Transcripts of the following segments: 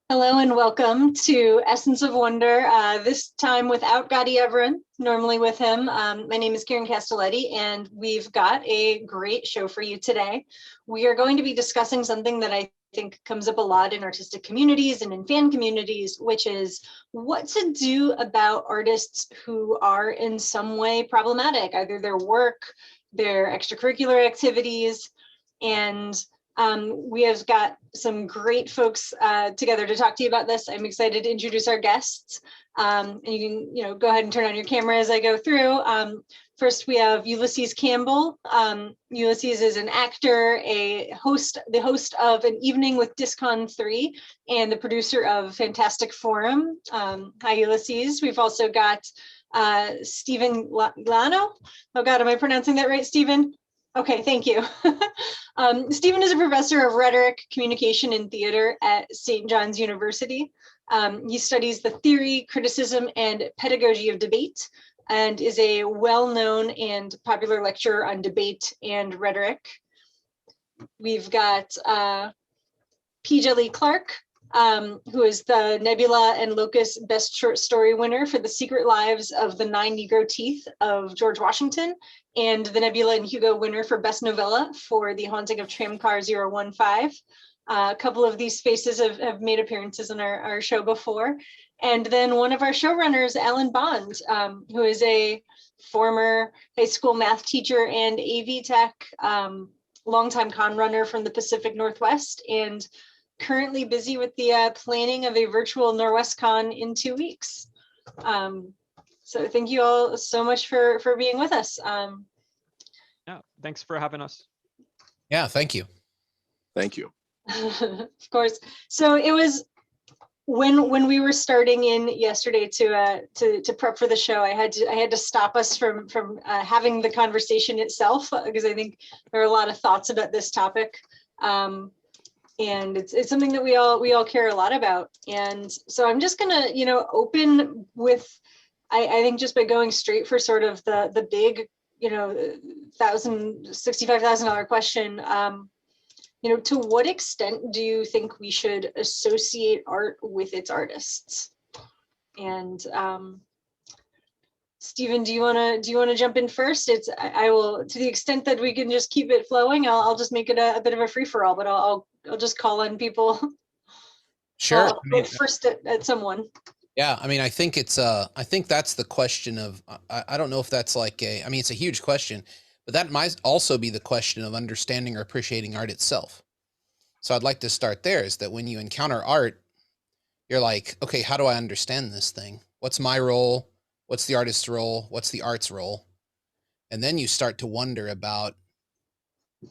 Hello and welcome to Essence of Wonder, this time without Gadi Everin, normally with him. My name is Karen Castelletti, and we've got a great show for you today. We are going to be discussing something that I think comes up a lot in artistic communities and in fan communities, which is what to do about artists who are in some way problematic, either their work, their extracurricular activities, and we have got some great folks together to talk to you about this. I'm excited to introduce our guests. And you can, go ahead and turn on your camera as I go through. First, we have Ulysses Campbell. Ulysses is an actor, the host of An Evening with Discon 3, and the producer of Fantastic Forum. Hi, Ulysses. We've also got Stephen Llano. Oh God, am I pronouncing that right, Stephen? Okay, thank you. Stephen is a professor of rhetoric, communication, and theater at St. John's University. He studies the theory, criticism, and pedagogy of debate, and is a well-known and popular lecturer on debate and rhetoric. We've got Djèlí Clark, who is the Nebula and Locus Best Short Story winner for The Secret Lives of the Nine Negro Teeth of George Washington, and the Nebula and Hugo winner for Best Novella for The Haunting of Tramcar 015. A couple of these faces have made appearances in our show before. And then one of our showrunners, Alan Bond, who is a former high school math teacher and AV tech, longtime con runner from the Pacific Northwest, and currently busy with the planning of a virtual NorwestCon in 2 weeks. So thank you all so much for being with us. Yeah, thanks for having us. Yeah, thank you. Thank you. Of course. So it was when we were starting in yesterday to prep for the show, I had to stop us from having the conversation itself, because I think there are a lot of thoughts about this topic. And it's something that we all care a lot about. And so I'm just gonna, open with, I think just by going straight for sort of the big, $65,000 question. To what extent do you think we should associate art with its artists? And Stephen, do you want to jump in first? I will, to the extent that we can just keep it flowing, I'll just make it a bit of a free for all, but I'll just call on people. Sure. I'll go first at someone. Yeah, I think it's I think that's the question of, I don't know if that's like it's a huge question, but that might also be the question of understanding or appreciating art itself. So I'd like to start there, is that when you encounter art, you're like, okay, how do I understand this thing? What's my role? What's the artist's role? What's the art's role? And then you start to wonder about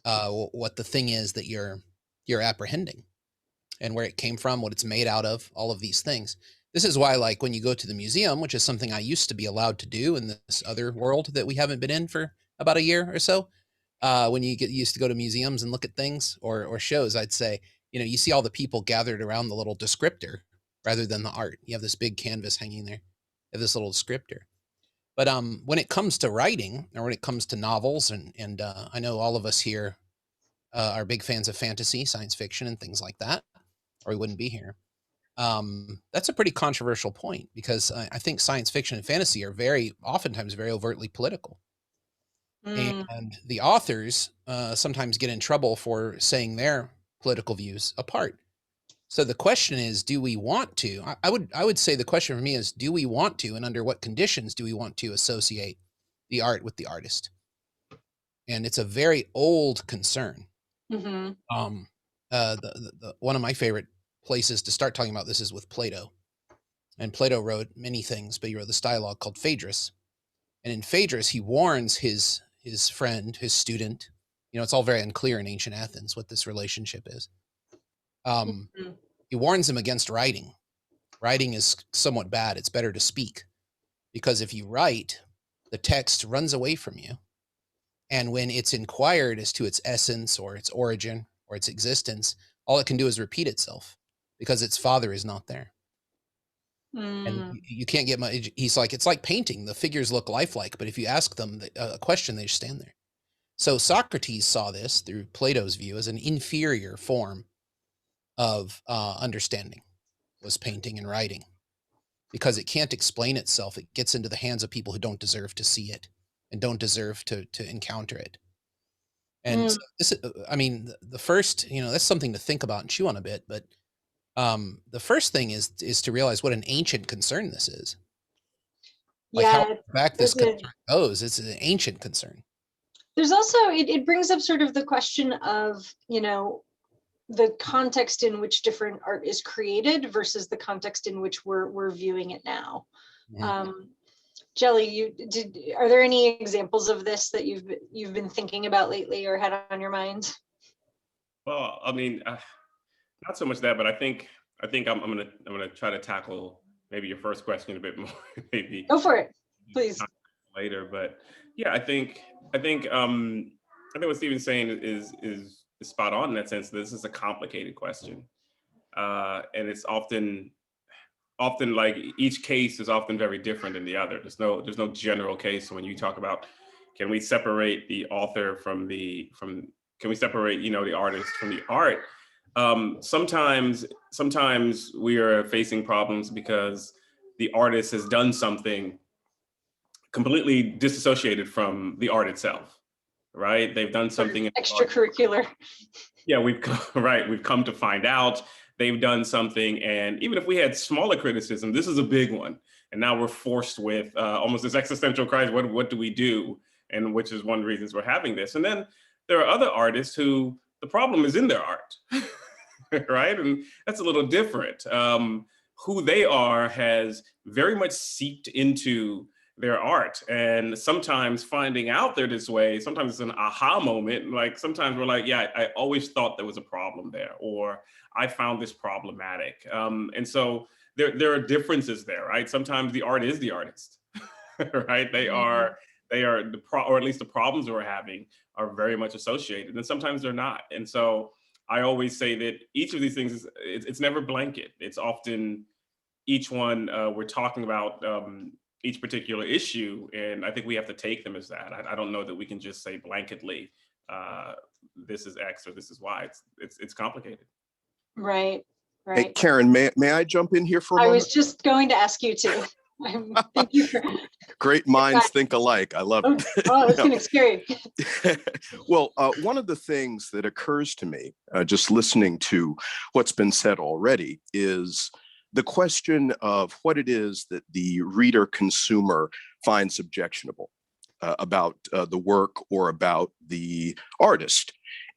what the thing is that you're apprehending, and where it came from, what it's made out of, all of these things. This is why, like, when you go to the museum, which is something I used to be allowed to do in this other world that we haven't been in for about a year or so, when you get used to go to museums and look at things or shows, I'd say, you see all the people gathered around the little descriptor rather than the art. You have this big canvas hanging there. You have this little descriptor. But when it comes to writing, or when it comes to novels, and I know all of us here are big fans of fantasy, science fiction, and things like that, or we wouldn't be here. That's a pretty controversial point, because I think science fiction and fantasy are oftentimes very overtly political. And the authors sometimes get in trouble for saying their political views apart. So the question is, do we want to? I would say the question for me is, do we want to, and under what conditions do we want to associate the art with the artist? And it's a very old concern. Mm-hmm. One of my favorite places to start talking about this is with Plato. And Plato wrote many things, but he wrote this dialogue called Phaedrus. And in Phaedrus, he warns his friend, his student. It's all very unclear in ancient Athens what this relationship is. He warns him against writing. Writing is somewhat bad. It's better to speak, because if you write, the text runs away from you. And when it's inquired as to its essence or its origin or its existence, all it can do is repeat itself, because its father is not there. And you can't get much. He's like, it's like painting. The figures look lifelike, but if you ask them a question, they just stand there. So Socrates saw this, through Plato's view, as an inferior form of understanding. was painting and writing, because it can't explain itself. It gets into the hands of people who don't deserve to see it and don't deserve to encounter it. And so this, I mean, the first, that's something to think about and chew on a bit. But the first thing is to realize what an ancient concern this is. Like how back this concern goes. It's an ancient concern. There's also, it brings up sort of the question of, the context in which different art is created versus the context in which we're viewing it now. Djèlí, are there any examples of this that you've been thinking about lately or had on your mind? Well, I mean, not so much that, but I think I'm gonna try to tackle maybe your first question a bit more. Maybe go for it, please. Later, but yeah, I think what Stephen's saying is spot on in that sense. This is a complicated question, and it's often like each case is often very different than the other. There's no general case. When you talk about, can we separate the author can we separate the artist from the art? Sometimes we are facing problems because the artist has done something completely disassociated from the art itself, right? They've done something extracurricular. Yeah, we've come to find out they've done something, and even if we had smaller criticism, this is a big one, and now we're forced with almost this existential crisis. What do we do? And which is one of the reasons we're having this. And then there are other artists who the problem is in their art, right? And that's a little different. Who they are has very much seeped into their art, and sometimes finding out they're this way, sometimes it's an aha moment. Like sometimes we're like, yeah, I always thought there was a problem there, or I found this problematic. And so there are differences there, right? Sometimes the art is the artist, right? They are or at least the problems we're having are very much associated, and sometimes they're not. And so I always say that each of these things it's never blanket. It's often each one we're talking about each particular issue, and I think we have to take them as that. I don't know that we can just say blanketly, this is X or this is Y. It's complicated. Right. Hey, Karen, may I jump in here for a moment? I was just going to ask you to. Thank you. Great minds think alike. I love it. Oh, it's getting scary. Well, one of the things that occurs to me, just listening to what's been said already, is the question of what it is that the reader consumer finds objectionable about the work or about the artist.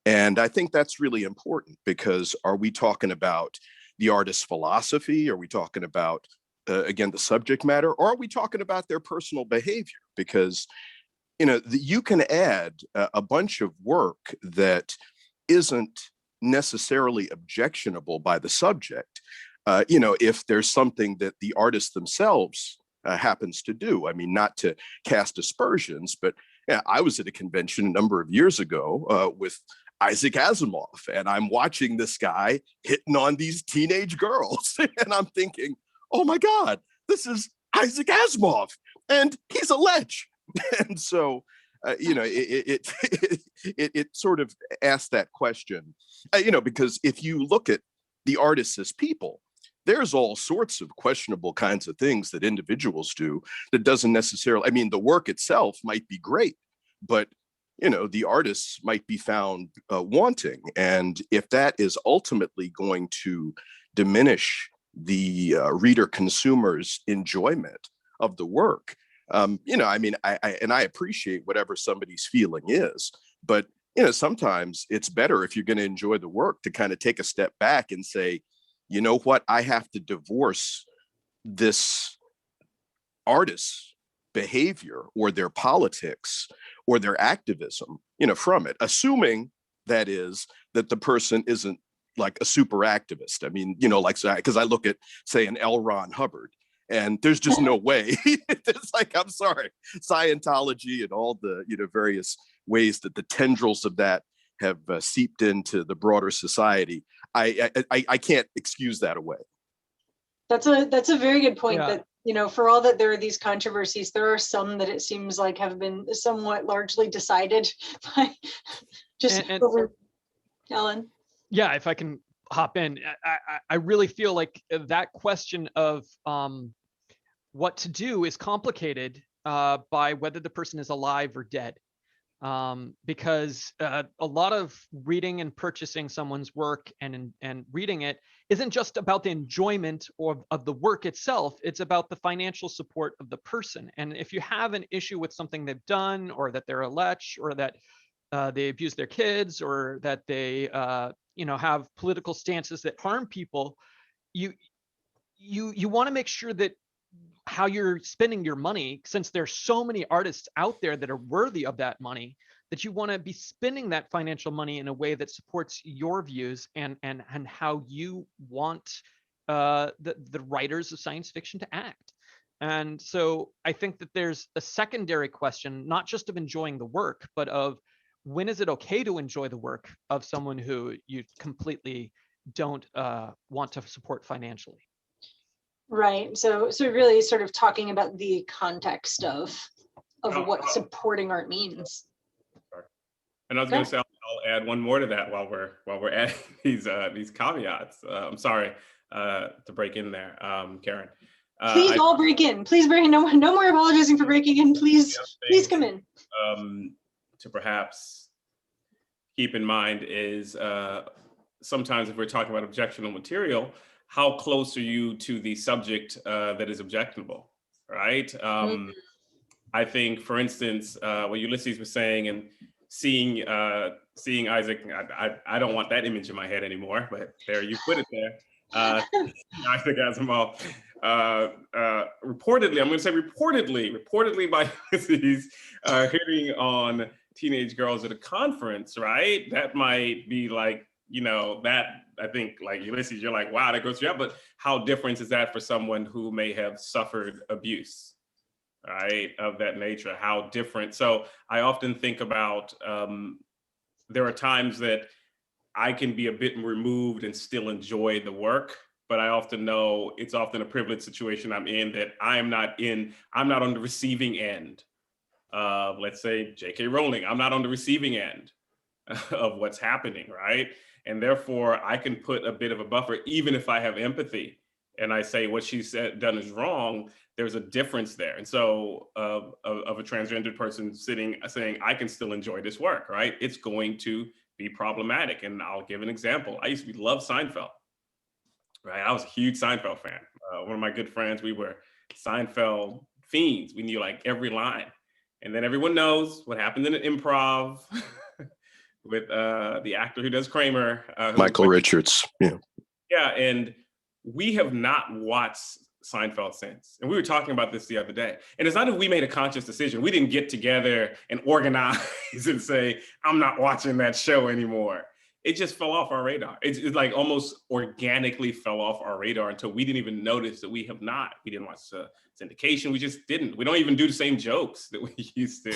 And I think that's really important, because are we talking about the artist's philosophy? Are we talking about, again, the subject matter? Or are we talking about their personal behavior? Because, you can add a bunch of work that isn't necessarily objectionable by the subject, if there's something that the artist themselves happens to do. I mean, not to cast aspersions, but yeah, I was at a convention a number of years ago with Isaac Asimov, and I'm watching this guy hitting on these teenage girls, and I'm thinking, oh my God, this is Isaac Asimov, and he's a lech. And so, it sort of asks that question, because if you look at the artists as people, there's all sorts of questionable kinds of things that individuals do that doesn't necessarily, I mean, the work itself might be great, but the artists might be found wanting. And if that is ultimately going to diminish the reader consumer's enjoyment of the work, I mean, I appreciate whatever somebody's feeling is, but sometimes it's better, if you're going to enjoy the work, to kind of take a step back and say, you know what, I have to divorce this artist's behavior or their politics or their activism, from it, assuming that is that the person isn't like a super activist. I mean, because I look at, say, an L. Ron Hubbard, and there's just no way. It's like, I'm sorry, Scientology and all the various ways that the tendrils of that have seeped into the broader society. I can't excuse that away. That's a very good point. Yeah. That for all that there are these controversies, there are some that it seems like have been somewhat largely decided by just over. Ellen. Yeah, if I can hop in. I really feel like that question of what to do is complicated by whether the person is alive or dead. Because a lot of reading and purchasing someone's work and reading it isn't just about the enjoyment of the work itself. It's about the financial support of the person. And if you have an issue with something they've done, or that they're a lech, or that they abuse their kids, or that they have political stances that harm people, you want to make sure that how you're spending your money, since there's so many artists out there that are worthy of that money, that you want to be spending that financial money in a way that supports your views and how you want the writers of science fiction to act. And so I think that there's a secondary question, not just of enjoying the work, but of when is it okay to enjoy the work of someone who you completely don't want to support financially. Right. So really sort of talking about the context of what supporting art means. And I was going to say, I'll add one more to that while we're adding these caveats. I'm sorry to break in there, Karen. Please all break in. Please break in. No more apologizing for breaking in. Please come in. To perhaps keep in mind is sometimes if we're talking about objectionable material, how close are you to the subject that is objectionable, right? I think, for instance, what Ulysses was saying and seeing Isaac, I don't want that image in my head anymore, but there you put it there. Isaac Asimov, reportedly, I'm going to say reportedly by Ulysses, hitting on teenage girls at a conference, right? That might be like, that I think like Ulysses, you're like, wow, that goes through that. But how different is that for someone who may have suffered abuse, right, of that nature? How different. So I often think about, there are times that I can be a bit removed and still enjoy the work, but I often know it's often a privileged situation I'm in that I'm not on the receiving end of, let's say, J.K. Rowling. I'm not on the receiving end of what's happening, right? And therefore, I can put a bit of a buffer, even if I have empathy and I say what she's done is wrong, there's a difference there. And so of a transgendered person saying, I can still enjoy this work, right? It's going to be problematic. And I'll give an example. I used to love Seinfeld, right? I was a huge Seinfeld fan. One of my good friends, we were Seinfeld fiends. We knew like every line. And then everyone knows what happened in an improv with the actor who does Kramer. Michael Richards. Yeah. Yeah, and we have not watched Seinfeld since. And we were talking about this the other day. And it's not that we made a conscious decision. We didn't get together and organize and say, I'm not watching that show anymore. It just fell off our radar. It's like almost organically fell off our radar until we didn't even notice that we have not. We didn't watch syndication. We just didn't. We don't even do the same jokes that we used to.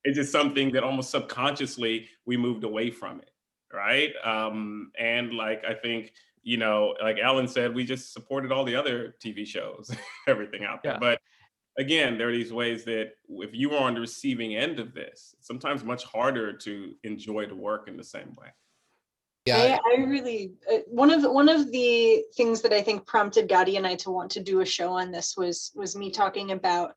It's just something that almost subconsciously we moved away from it, right? And like, I think, like Alan said, we just supported all the other TV shows, everything out there. Yeah. But again, there are these ways that if you are on the receiving end of this, it's sometimes much harder to enjoy the work in the same way. Yeah, I really, one of the things that I think prompted Gadi and I to want to do a show on this was me talking about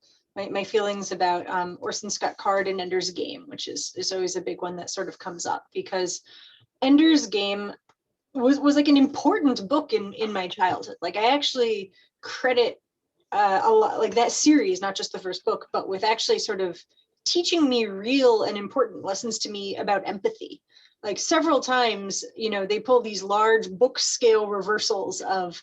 my feelings about Orson Scott Card and Ender's Game, which is always a big one that sort of comes up, because Ender's Game was like an important book in my childhood. Like I actually credit a lot, like that series, not just the first book, but with actually sort of teaching me real and important lessons to me about empathy. Like several times, they pull these large book scale reversals of,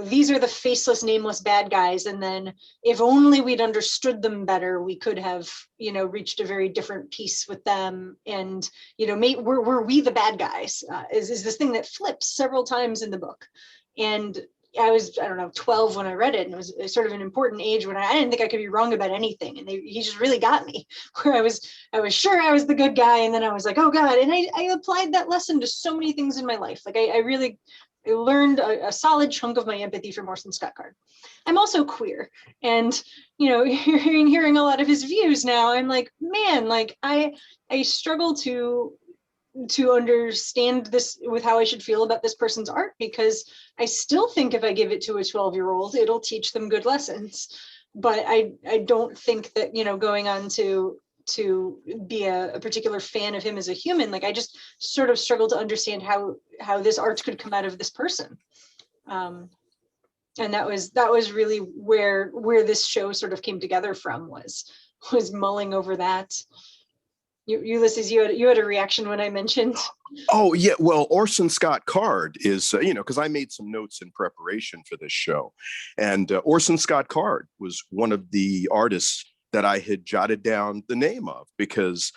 these are the faceless, nameless bad guys. And then if only we'd understood them better, we could have, reached a very different peace with them. And, were we the bad guys? Is this thing that flips several times in the book. And I was, 12 when I read it, and it was sort of an important age when I didn't think I could be wrong about anything. And he just really got me, where I was sure I was the good guy. And then I was like, oh God. And I applied that lesson to so many things in my life. Like I learned a solid chunk of my empathy from Orson Scott Card. I'm also queer, and hearing a lot of his views now, I'm like, man, like I struggle to to understand this with how I should feel about this person's art, because I still think if I give it to a 12-year-old, it'll teach them good lessons. But I don't think that, you know, going on to be a particular fan of him as a human, like I just sort of struggle to understand how this art could come out of this person. And that was really where this show sort of came together from, was mulling over that. Ulysses, you had a reaction when I mentioned. Oh yeah, well, Orson Scott Card is you know, because I made some notes in preparation for this show, and Orson Scott Card was one of the artists that I had jotted down the name of, because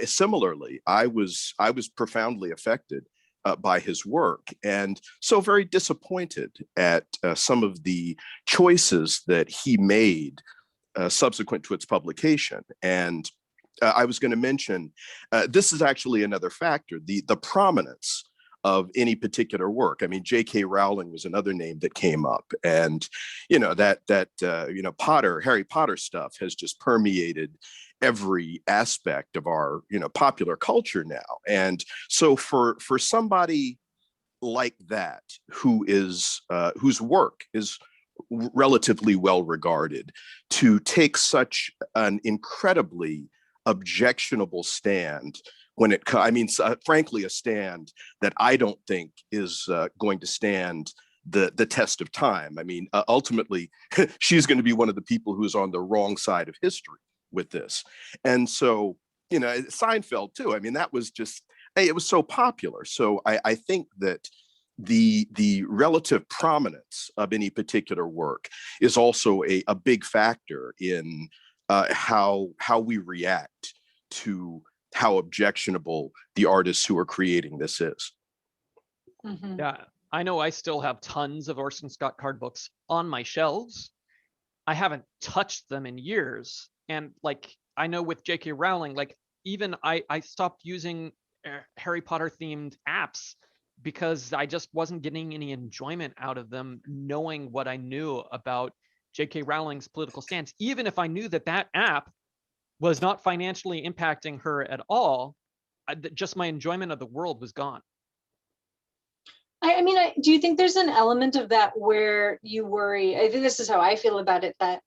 similarly, I was profoundly affected by his work, and so very disappointed at some of the choices that he made subsequent to its publication. And I was going to mention, this is actually another factor, the prominence of any particular work. I mean, J.K. Rowling was another name that came up, and you know that you know, Harry Potter stuff has just permeated every aspect of our, you know, popular culture now. And so for somebody like that, who is whose work is relatively well regarded, to take such an incredibly objectionable stand when it I mean, frankly, a stand that I don't think is going to stand the test of time. I mean, ultimately, she's going to be one of the people who's on the wrong side of history with this. And so, you know, Seinfeld too. I mean, that was just, hey, it was so popular. So I think that the relative prominence of any particular work is also a big factor in how we react to how objectionable the artists who are creating this is. Mm-hmm. Yeah, I know I still have tons of Orson Scott Card books on my shelves. I haven't touched them in years. And like, I know with J.K. Rowling, like even I stopped using Harry Potter themed apps because I just wasn't getting any enjoyment out of them, knowing what I knew about J.K. Rowling's political stance. Even if I knew that app was not financially impacting her at all, just my enjoyment of the world was gone. I mean, do you think there's an element of that where you worry? I think this is how I feel about it, that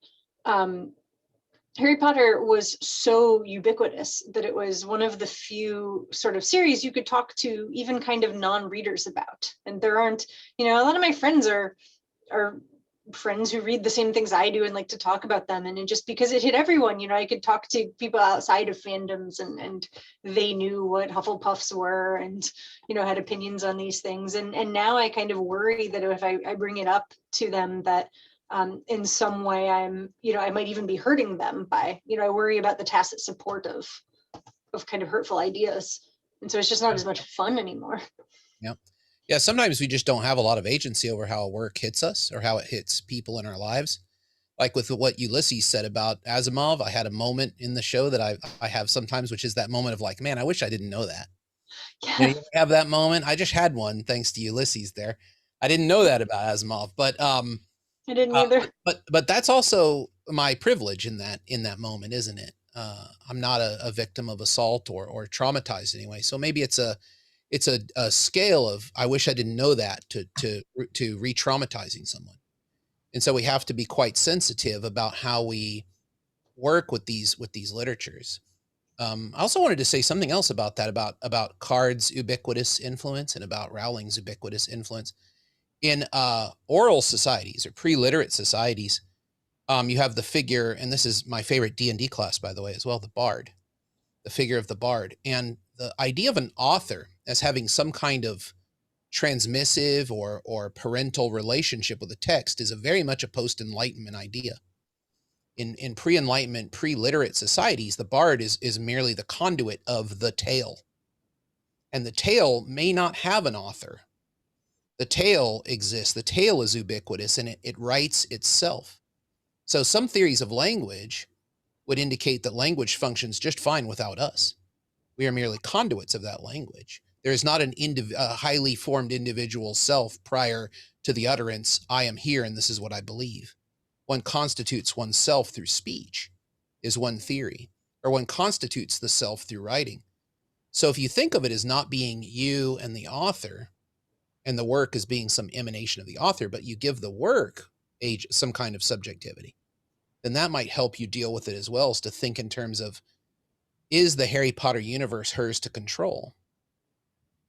Harry Potter was so ubiquitous that it was one of the few sort of series you could talk to even kind of non-readers about. And there aren't, you know, a lot of my friends are friends who read the same things I do and like to talk about them. And just because it hit everyone, you know, I could talk to people outside of fandoms and they knew what Hufflepuffs were and, you know, had opinions on these things. And now I kind of worry that if I bring it up to them, that in some way I'm, you know, I might even be hurting them by, you know, I worry about the tacit support of kind of hurtful ideas. And so it's just not as much fun anymore. Yeah. Yeah, sometimes we just don't have a lot of agency over how a work hits us or how it hits people in our lives. Like with what Ulysses said about Asimov, I had a moment in the show that I have sometimes, which is that moment of like, man, I wish I didn't know that. Yeah. You have that moment. I just had one thanks to Ulysses there. I didn't know that about Asimov, but I didn't either. But that's also my privilege in that moment, isn't it? I'm not a victim of assault or traumatized anyway. So maybe it's a scale of I wish I didn't know that to re-traumatizing someone. And so we have to be quite sensitive about how we work with these literatures. I also wanted to say something else about that, about Card's ubiquitous influence and about Rowling's ubiquitous influence. In oral societies or pre-literate societies, you have the figure, and this is my favorite D&D class, by the way, as well, the figure of the bard. And the idea of an author as having some kind of transmissive or parental relationship with a text is very much a post-Enlightenment idea. In pre-Enlightenment, pre-literate societies, the bard is merely the conduit of the tale. And the tale may not have an author. The tale exists. The tale is ubiquitous, and it writes itself. So some theories of language would indicate that language functions just fine without us. We are merely conduits of that language. There is not a highly formed individual self prior to the utterance, I am here and this is what I believe. One constitutes oneself through speech, is one theory, or one constitutes the self through writing. So if you think of it as not being you and the author, and the work as being some emanation of the author, but you give the work some kind of subjectivity, then that might help you deal with it as well, as to think in terms of, is the Harry Potter universe hers to control?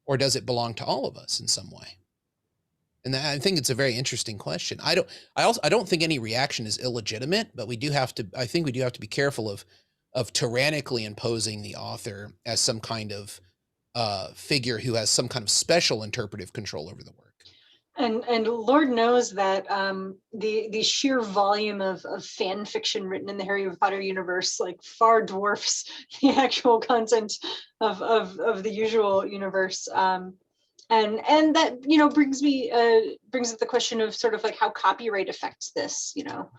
Or does it belong to all of us in some way? And I think it's a very interesting question. I don't think any reaction is illegitimate, but I think we do have to be careful of tyrannically imposing the author as some kind of figure who has some kind of special interpretive control over the work. And Lord knows that the sheer volume of fan fiction written in the Harry Potter universe like far dwarfs the actual content of the usual universe. And that, you know, brings up the question of sort of like how copyright affects this, you know,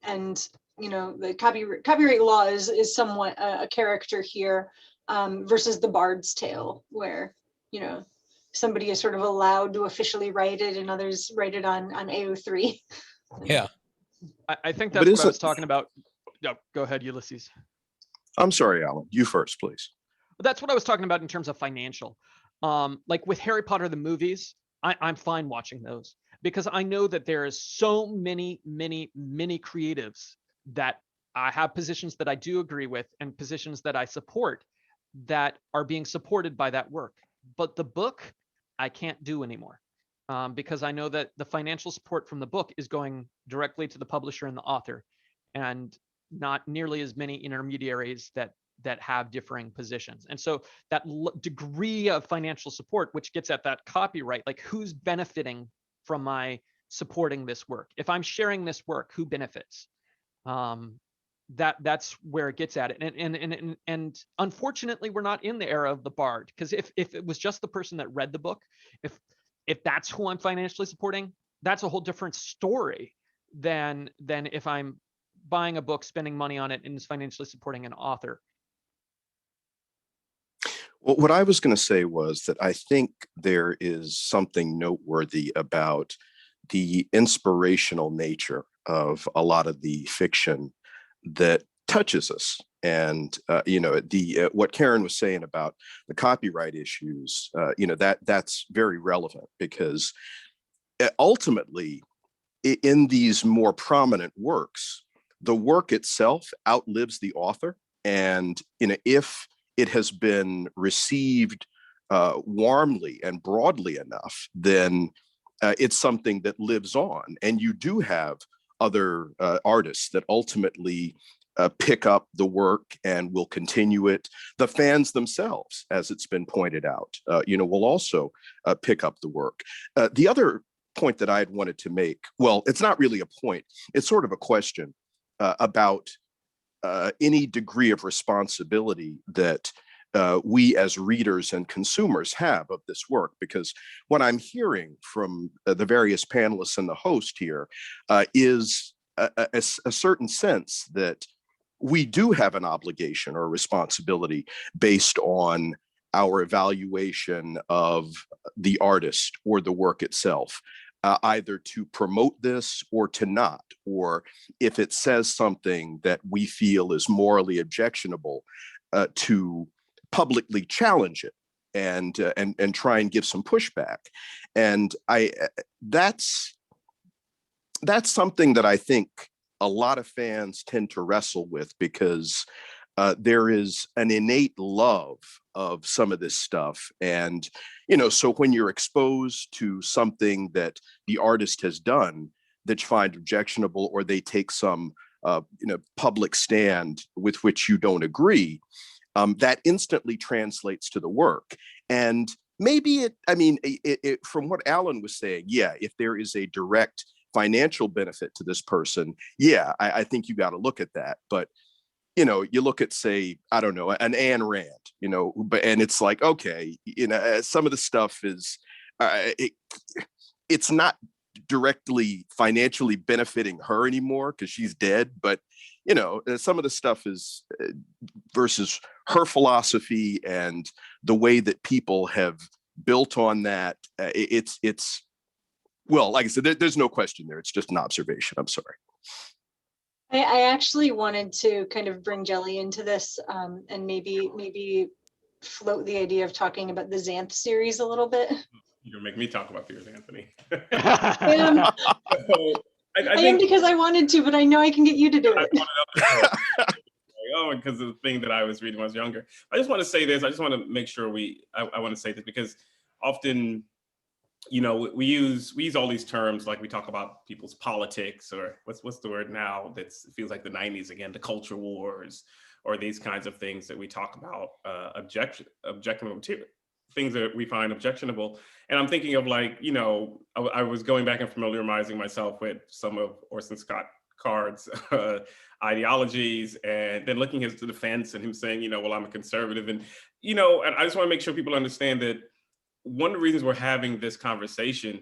and, you know, the copyright law is somewhat a character here, versus the Bard's Tale, where, you know, somebody is sort of allowed to officially write it and others write it on AO3. Yeah. I think that's what I was talking about. No, go ahead, Ulysses. I'm sorry, Alan. You first, please. That's what I was talking about in terms of financial. Like with Harry Potter, the movies, I'm fine watching those because I know that there is so many creatives that I have positions that I do agree with and positions that I support that are being supported by that work. But the book, I can't do anymore because I know that the financial support from the book is going directly to the publisher and the author, and not nearly as many intermediaries that have differing positions. And so that degree of financial support, which gets at that copyright, like who's benefiting from my supporting this work? If I'm sharing this work, who benefits? That's where it gets at it. And unfortunately, we're not in the era of the Bard, because if it was just the person that read the book, if that's who I'm financially supporting, that's a whole different story than if I'm buying a book, spending money on it, and is financially supporting an author. Well, what I was going to say was that I think there is something noteworthy about the inspirational nature of a lot of the fiction that touches us. And you know, what Karen was saying about the copyright issues, you know, that's very relevant, because ultimately, in these more prominent works, the work itself outlives the author. And you know, if it has been received warmly and broadly enough, then it's something that lives on. And you do have other artists that ultimately pick up the work and will continue it. The fans themselves, as it's been pointed out, you know, will also pick up the work. The other point that I'd wanted to make, well, it's not really a point, it's sort of a question about any degree of responsibility that we as readers and consumers have of this work. Because what I'm hearing from the various panelists and the host here is a certain sense that we do have an obligation or a responsibility based on our evaluation of the artist or the work itself, either to promote this or to not, or if it says something that we feel is morally objectionable, to publicly challenge it and try and give some pushback. And that's something that I think a lot of fans tend to wrestle with, because there is an innate love of some of this stuff. And, you know, so when you're exposed to something that the artist has done that you find objectionable, or they take some, you know, public stand with which you don't agree, that instantly translates to the work. And maybe from what Alan was saying, yeah, if there is a direct financial benefit to this person, yeah, I think you got to look at that. But you know, you look at, say, I don't know, an Ayn Rand, you know, and it's like, okay, you know, some of the stuff is, it's not directly financially benefiting her anymore because she's dead. But, you know, some of the stuff is versus her philosophy and the way that people have built on that. It's well, like I said, there's no question there. It's just an observation. I'm sorry. I actually wanted to kind of bring Djèlí into this, and maybe float the idea of talking about the Xanth series a little bit. You're gonna make me talk about Piers Anthony. I I am because I wanted to, but I know I can get you to do it. Oh, because of the thing that I was reading when I was younger. I just want to say this. I just want to make sure I want to say this because often, you know, we use all these terms, like we talk about people's politics, or what's the word now that feels like the 90s again, the culture wars, or these kinds of things that we talk about, objectionable things that we find objectionable. And I'm thinking of, like, you know, I was going back and familiarizing myself with some of Orson Scott Card's ideologies, and then looking at his defense and him saying, you know, well, I'm a conservative. And, you know, and I just want to make sure people understand that one of the reasons we're having this conversation,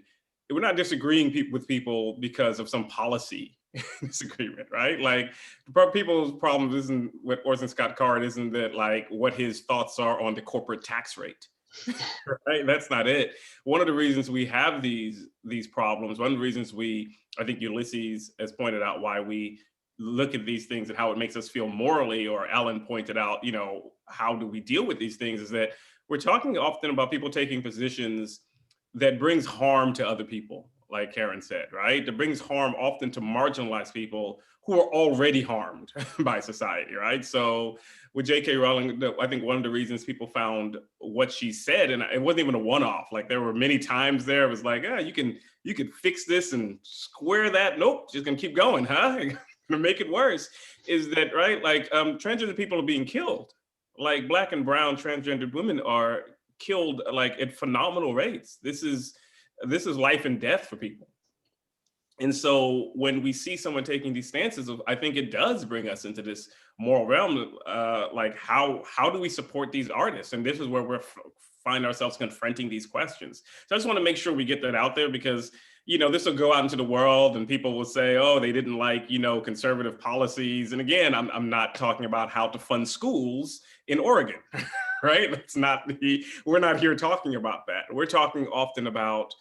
we're not disagreeing with people because of some policy disagreement, right? Like, people's problem isn't with Orson Scott Card, isn't that like what his thoughts are on the corporate tax rate. Right? That's not it. One of the reasons we have these problems, one of the reasons I think Ulysses has pointed out why we look at these things and how it makes us feel morally, or Alan pointed out, you know, how do we deal with these things, is that we're talking often about people taking positions that brings harm to other people, like Karen said, right? That brings harm often to marginalized people who are already harmed by society, right? So with J.K. Rowling, I think one of the reasons people found what she said, and it wasn't even a one-off, like there were many times there, it was like, yeah, you can fix this and square that. Nope, just gonna keep going, huh? Gonna make it worse, is that, right? Like, transgender people are being killed. Like, Black and brown transgendered women are killed, like, at phenomenal rates. This is life and death for people. And so when we see someone taking these stances, I think it does bring us into this moral realm, like how do we support these artists? And this is where we find ourselves confronting these questions. So I just want to make sure we get that out there, because, you know, this will go out into the world and people will say, oh, they didn't like, you know, conservative policies. And again, I'm not talking about how to fund schools in Oregon, right? We're not here talking about that. We're talking often about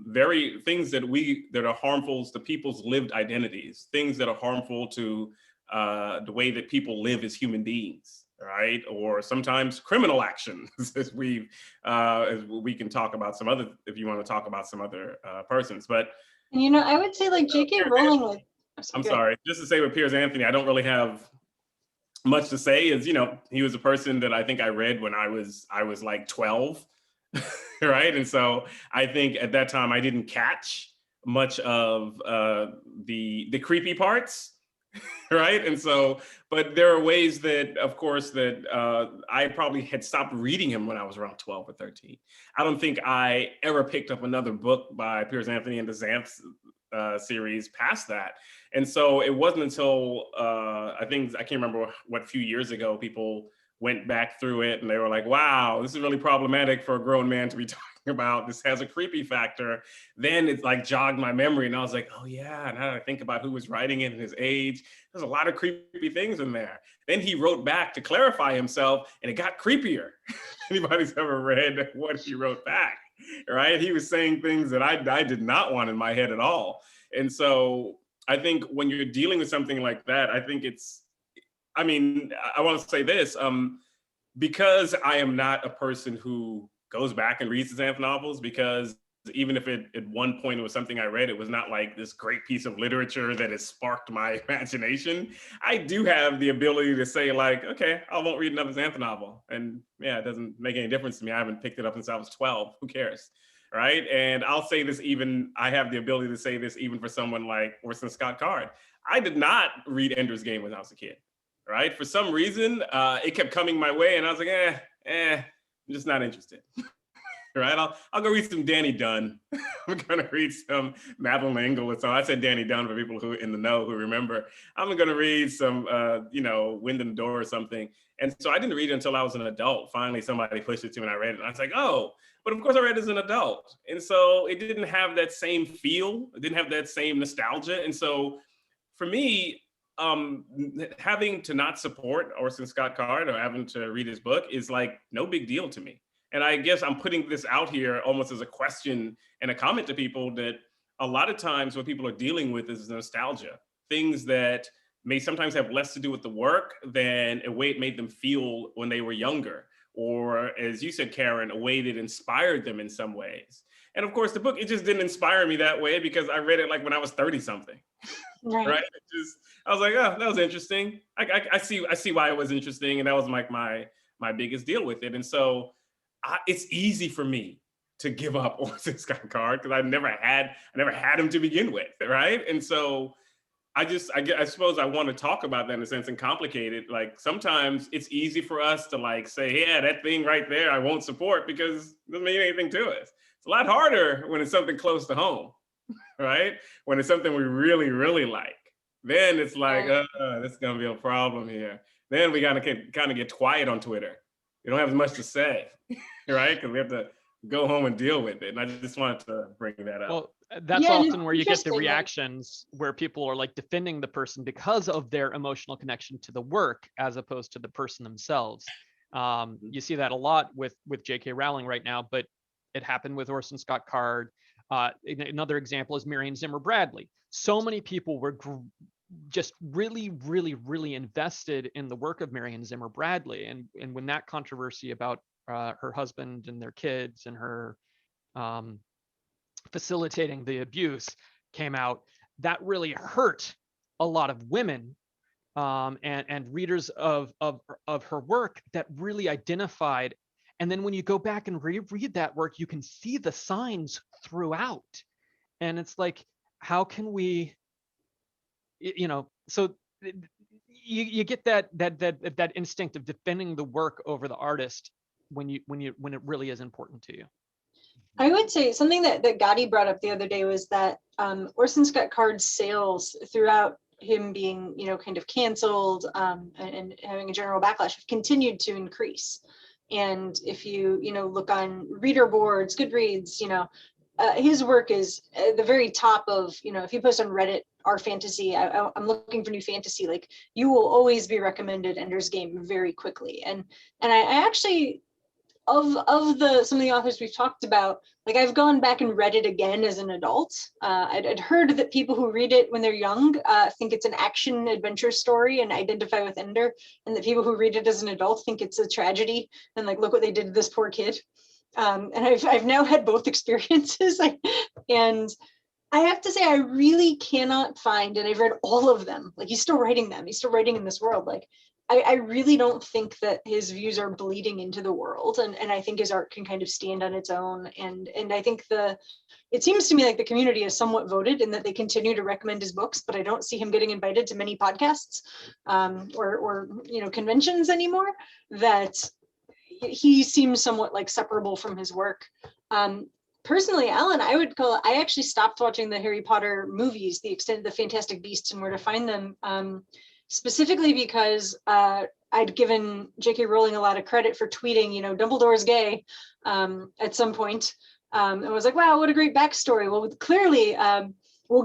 very things that are harmful to people's lived identities, things that are harmful to the way that people live as human beings, right? Or sometimes criminal actions, as we can talk about some other, if you want to talk about some other persons. But, you know, I would say, like, J.K. Rowling, like, I'm sorry, just to say with Piers Anthony, I don't really have much to say. Is, you know, he was a person that I think I read when I was like 12. Right. And so I think at that time I didn't catch much of the creepy parts. Right. And so, but there are ways that, of course, that I probably had stopped reading him when I was around 12 or 13. I don't think I ever picked up another book by Piers Anthony and the Xanth series past that. And so it wasn't until I can't remember what few years ago people went back through it and they were like, wow, this is really problematic for a grown man to be talking about. This has a creepy factor. Then it, like, jogged my memory, and I was like, oh yeah, now that I think about who was writing it and his age, there's a lot of creepy things in there. Then he wrote back to clarify himself, and it got creepier. Anybody's ever read what he wrote back, right? He was saying things that I did not want in my head at all. And so I think when you're dealing with something like that, I think I want to say this, because I am not a person who goes back and reads the Xanth novels, because even if at one point it was something I read, it was not like this great piece of literature that has sparked my imagination. I do have the ability to say, like, okay, I won't read another Xanth novel. And yeah, it doesn't make any difference to me. I haven't picked it up since I was 12. Who cares? Right. And I'll say this, I have the ability to say this even for someone like Orson Scott Card. I did not read Ender's Game when I was a kid. Right. For some reason, it kept coming my way, and I was like, I'm just not interested. Right. I'll go read some Danny Dunn. I'm gonna read some Madeline Engel or so. I said Danny Dunn for people who in the know who remember. I'm gonna read some Wind in the Door or something. And so I didn't read it until I was an adult. Finally, somebody pushed it to me and I read it. And I was like, oh, but of course I read it as an adult. And so it didn't have that same feel. It didn't have that same nostalgia. And so for me, having to not support Orson Scott Card or having to read his book is like no big deal to me. And I guess I'm putting this out here almost as a question and a comment to people, that a lot of times what people are dealing with is nostalgia, things that may sometimes have less to do with the work than a way it made them feel when they were younger, or as you said, Karen, a way that inspired them in some ways. And of course, the book, it just didn't inspire me that way because I read it like when I was 30 something. Right. I was like, oh, that was interesting. I see why it was interesting. And that was like my biggest deal with it. And so it's easy for me to give up Orson Scott Card because I never had him to begin with. Right. And so I suppose I want to talk about that in a sense and complicate it. Like sometimes it's easy for us to like say, yeah, that thing right there, I won't support because it doesn't mean anything to us. It's a lot harder when it's something close to home, right? When it's something we really, really like, then it's like, this is gonna be a problem here. Then we gotta kind of get quiet on Twitter. We don't have as much to say, right? Because we have to go home and deal with it. And I just wanted to bring that up. Well, that's often where you get the reactions where people are like defending the person because of their emotional connection to the work as opposed to the person themselves. You see that a lot with J.K. Rowling right now, but it happened with Orson Scott Card. Another example is Marion Zimmer Bradley. So many people were just really, really, really invested in the work of Marion Zimmer Bradley. And when that controversy about her husband and their kids and her facilitating the abuse came out, that really hurt a lot of women and readers of her work that really identified. And then when you go back and reread that work, you can see the signs throughout. And it's like, how can we, so you get that instinct of defending the work over the artist when it really is important to you. I would say something that Gotti brought up the other day was that Orson Scott Card's sales throughout him being, kind of canceled and having a general backlash have continued to increase. And if you, look on reader boards, Goodreads, his work is at the very top of, if you post on Reddit, our fantasy, I'm looking for new fantasy, like you will always be recommended Ender's Game very quickly. And I actually, of some of the authors we've talked about, like I've gone back and read it again as an adult. I'd heard that people who read it when they're young think it's an action adventure story and identify with Ender, and that people who read it as an adult think it's a tragedy and like, look what they did to this poor kid. And I've now had both experiences. And I have to say, I really cannot find, and I've read all of them, like he's still writing them, he's still writing in this world. Like I really don't think that his views are bleeding into the world. And I think his art can kind of stand on its own. And I think it seems to me like the community is somewhat voted in that they continue to recommend his books, but I don't see him getting invited to many podcasts or conventions anymore, that he seems somewhat like separable from his work. Personally, Alan, I actually stopped watching the Harry Potter movies, the Fantastic Beasts and Where to Find Them, specifically because I'd given J.K. Rowling a lot of credit for tweeting, Dumbledore's gay at some point. And was like, wow, what a great backstory. Well, clearly we'll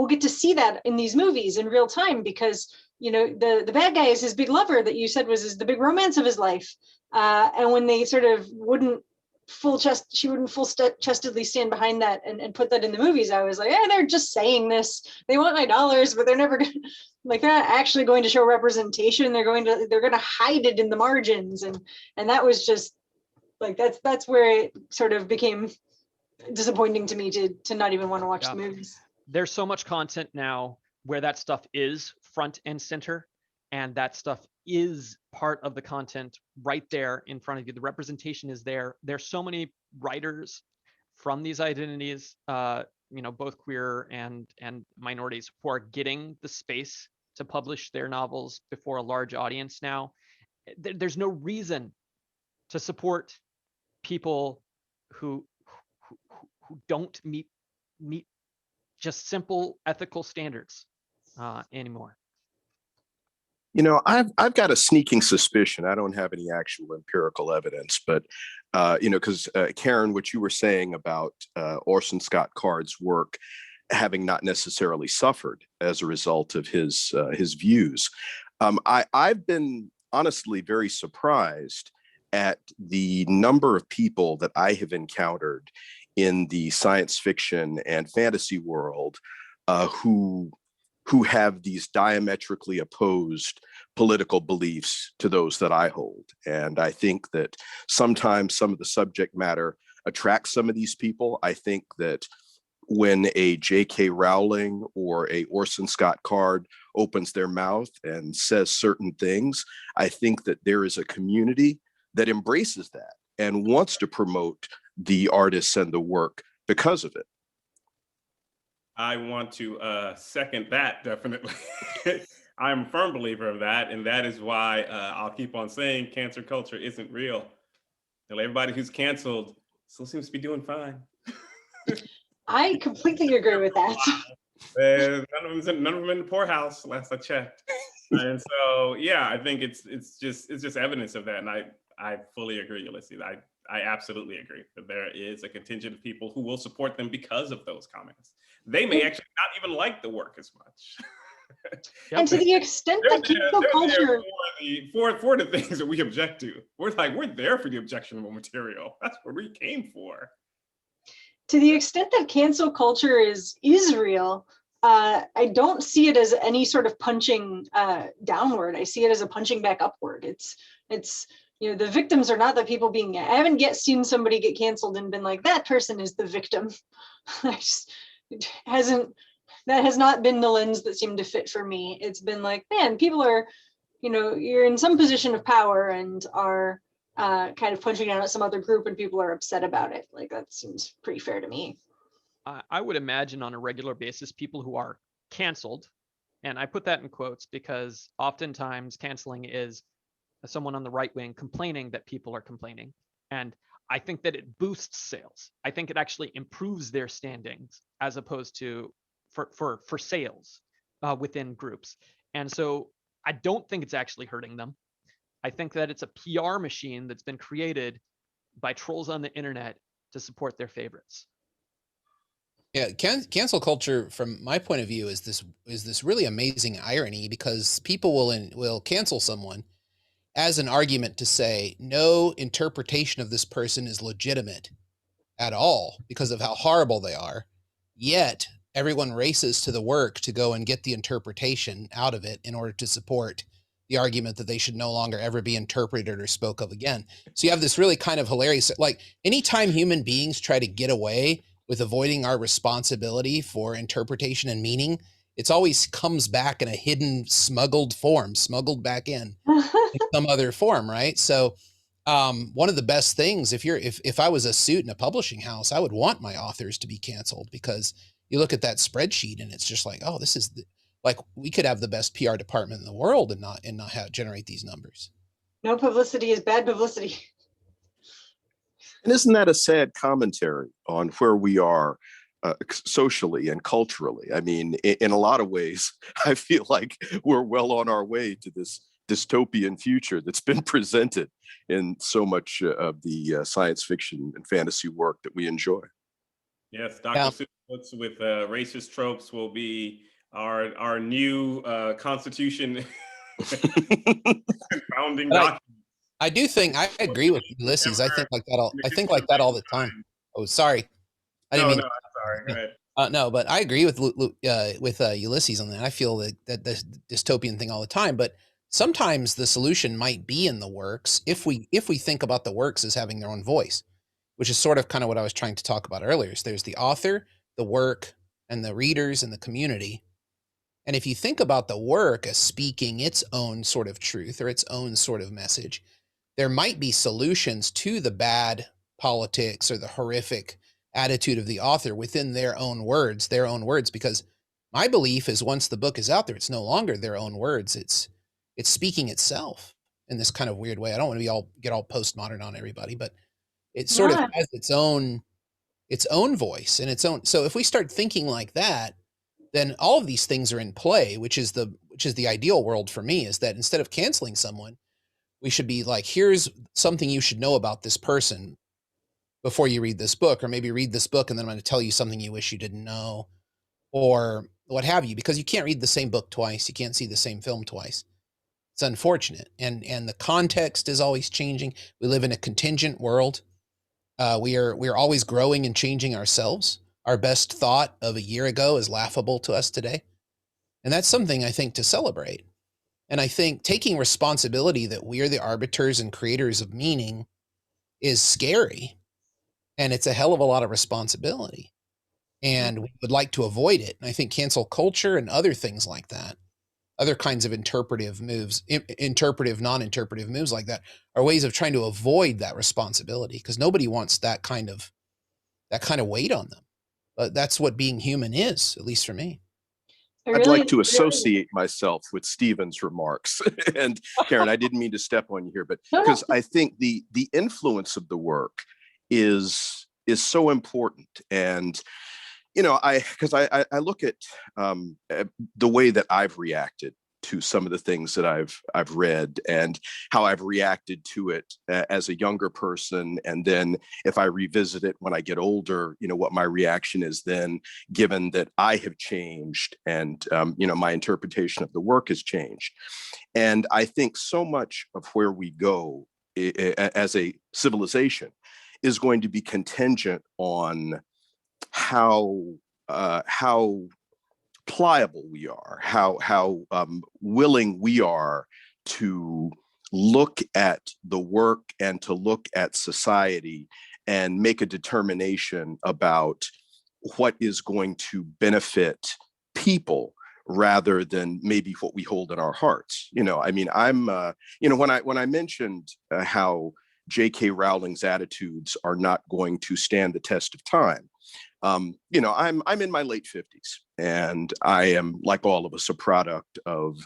get to see that in these movies in real time because, the bad guy is his big lover that you said was the big romance of his life. And when they sort of she wouldn't full-chestedly stand behind that and put that in the movies, I was like, they're just saying this. They want my dollars, but they're never gonna, like, they're not actually going to show representation. They're going to hide it in the margins. And that was just like, that's where it sort of became disappointing to me to not even want to watch the movies. There's so much content now where that stuff is front and center, and that stuff is part of the content right there in front of you. The representation is there. There's so many writers from these identities, both queer and minorities, who are getting the space to publish their novels before a large audience now. There's no reason to support people who don't meet just simple ethical standards anymore. I've got a sneaking suspicion. I don't have any actual empirical evidence, but because Karen, what you were saying about Orson Scott Card's work having not necessarily suffered as a result of his views, I've been honestly very surprised at the number of people that I have encountered in the science fiction and fantasy world who have these diametrically opposed political beliefs to those that I hold. And I think that sometimes some of the subject matter attracts some of these people. I think that when a J.K. Rowling or a Orson Scott Card opens their mouth and says certain things, I think that there is a community that embraces that and wants to promote the artists and the work because of it. I want to second that, definitely. I'm a firm believer of that, and that is why I'll keep on saying cancer culture isn't real. And everybody who's canceled still seems to be doing fine. I completely agree with that. None of them in the poorhouse, last I checked. And so, yeah, I think it's just evidence of that, and I fully agree, Ulysses. I absolutely agree that there is a contingent of people who will support them because of those comments. They may actually not even like the work as much. And to the extent that cancel culture for the things that we object to, we're there for the objectionable material. That's what we came for. To the extent that cancel culture is real, I don't see it as any sort of punching downward. I see it as a punching back upward. It's the victims are not the people being. I haven't yet seen somebody get canceled and been like, that person is the victim. That has not been the lens that seemed to fit for me. It's been like, man, people are, you're in some position of power and are kind of punching out at some other group and people are upset about it. Like, that seems pretty fair to me. I would imagine on a regular basis, people who are canceled, and I put that in quotes because oftentimes canceling is someone on the right wing complaining that people are complaining. And I think that it boosts sales. I think it actually improves their standings as opposed to for sales within groups. And so I don't think it's actually hurting them. I think that it's a PR machine that's been created by trolls on the internet to support their favorites. Yeah, cancel culture, from my point of view, is this really amazing irony, because people will cancel someone as an argument to say no interpretation of this person is legitimate at all because of how horrible they are. Yet everyone races to the work to go and get the interpretation out of it in order to support the argument that they should no longer ever be interpreted or spoke of again. So you have this really kind of hilarious, like, anytime human beings try to get away with avoiding our responsibility for interpretation and meaning, it's always comes back in a hidden, smuggled back in some other form, right? So one of the best things, if I was a suit in a publishing house, I would want my authors to be canceled, because you look at that spreadsheet and it's just like, oh, this is like, we could have the best PR department in the world and not generate these numbers. No publicity is bad publicity. And isn't that a sad commentary on where we are socially and culturally? I mean, in a lot of ways, I feel like we're well on our way to this dystopian future that's been presented in so much of the science fiction and fantasy work that we enjoy. Yes, Dr. Seuss with racist tropes will be our new Constitution founding document. I do think I agree with Ulysses. I think like that all the time. Oh, sorry. I didn't mean. No, I'm sorry. Go ahead. No, but I agree with Ulysses on that. I feel that the dystopian thing all the time, but sometimes the solution might be in the works if we think about the works as having their own voice, which is sort of kind of what I was trying to talk about earlier. So there's the author, the work, and the readers and the community. And if you think about the work as speaking its own sort of truth or its own sort of message, there might be solutions to the bad politics or the horrific attitude of the author within their own words, because my belief is once the book is out there, it's no longer their own words. It's speaking itself in this kind of weird way. I don't want to get all postmodern on everybody, but it sort of has its own voice and its own. So if we start thinking like that, then all of these things are in play, which is the ideal world for me, is that instead of canceling someone, we should be like, here's something you should know about this person before you read this book, or maybe read this book and then I'm going to tell you something you wish you didn't know, or what have you, because you can't read the same book twice. You can't see the same film twice. It's unfortunate. And the context is always changing. We live in a contingent world. We are always growing and changing ourselves. Our best thought of a year ago is laughable to us today. And that's something I think to celebrate. And I think taking responsibility that we are the arbiters and creators of meaning is scary. And it's a hell of a lot of responsibility. And we would like to avoid it. And I think cancel culture and other things like that, other kinds of interpretive moves, interpretive, non-interpretive moves like that, are ways of trying to avoid that responsibility, because nobody wants that kind of weight on them. But that's what being human is, at least for me. I'd like to associate myself with Stephen's remarks. And Karen, I didn't mean to step on you here, but because I think the influence of the work is so important. And because I look at the way that I've reacted to some of the things that I've read, and how I've reacted to it as a younger person, and then if I revisit it when I get older, what my reaction is then, given that I have changed and my interpretation of the work has changed. And I think so much of where we go as a civilization is going to be contingent on how pliable we are, how willing we are to look at the work and to look at society and make a determination about what is going to benefit people rather than maybe what we hold in our hearts. I'm when I mentioned how J.K. Rowling's attitudes are not going to stand the test of time. I'm in my late 50s, and I am, like all of us, a product of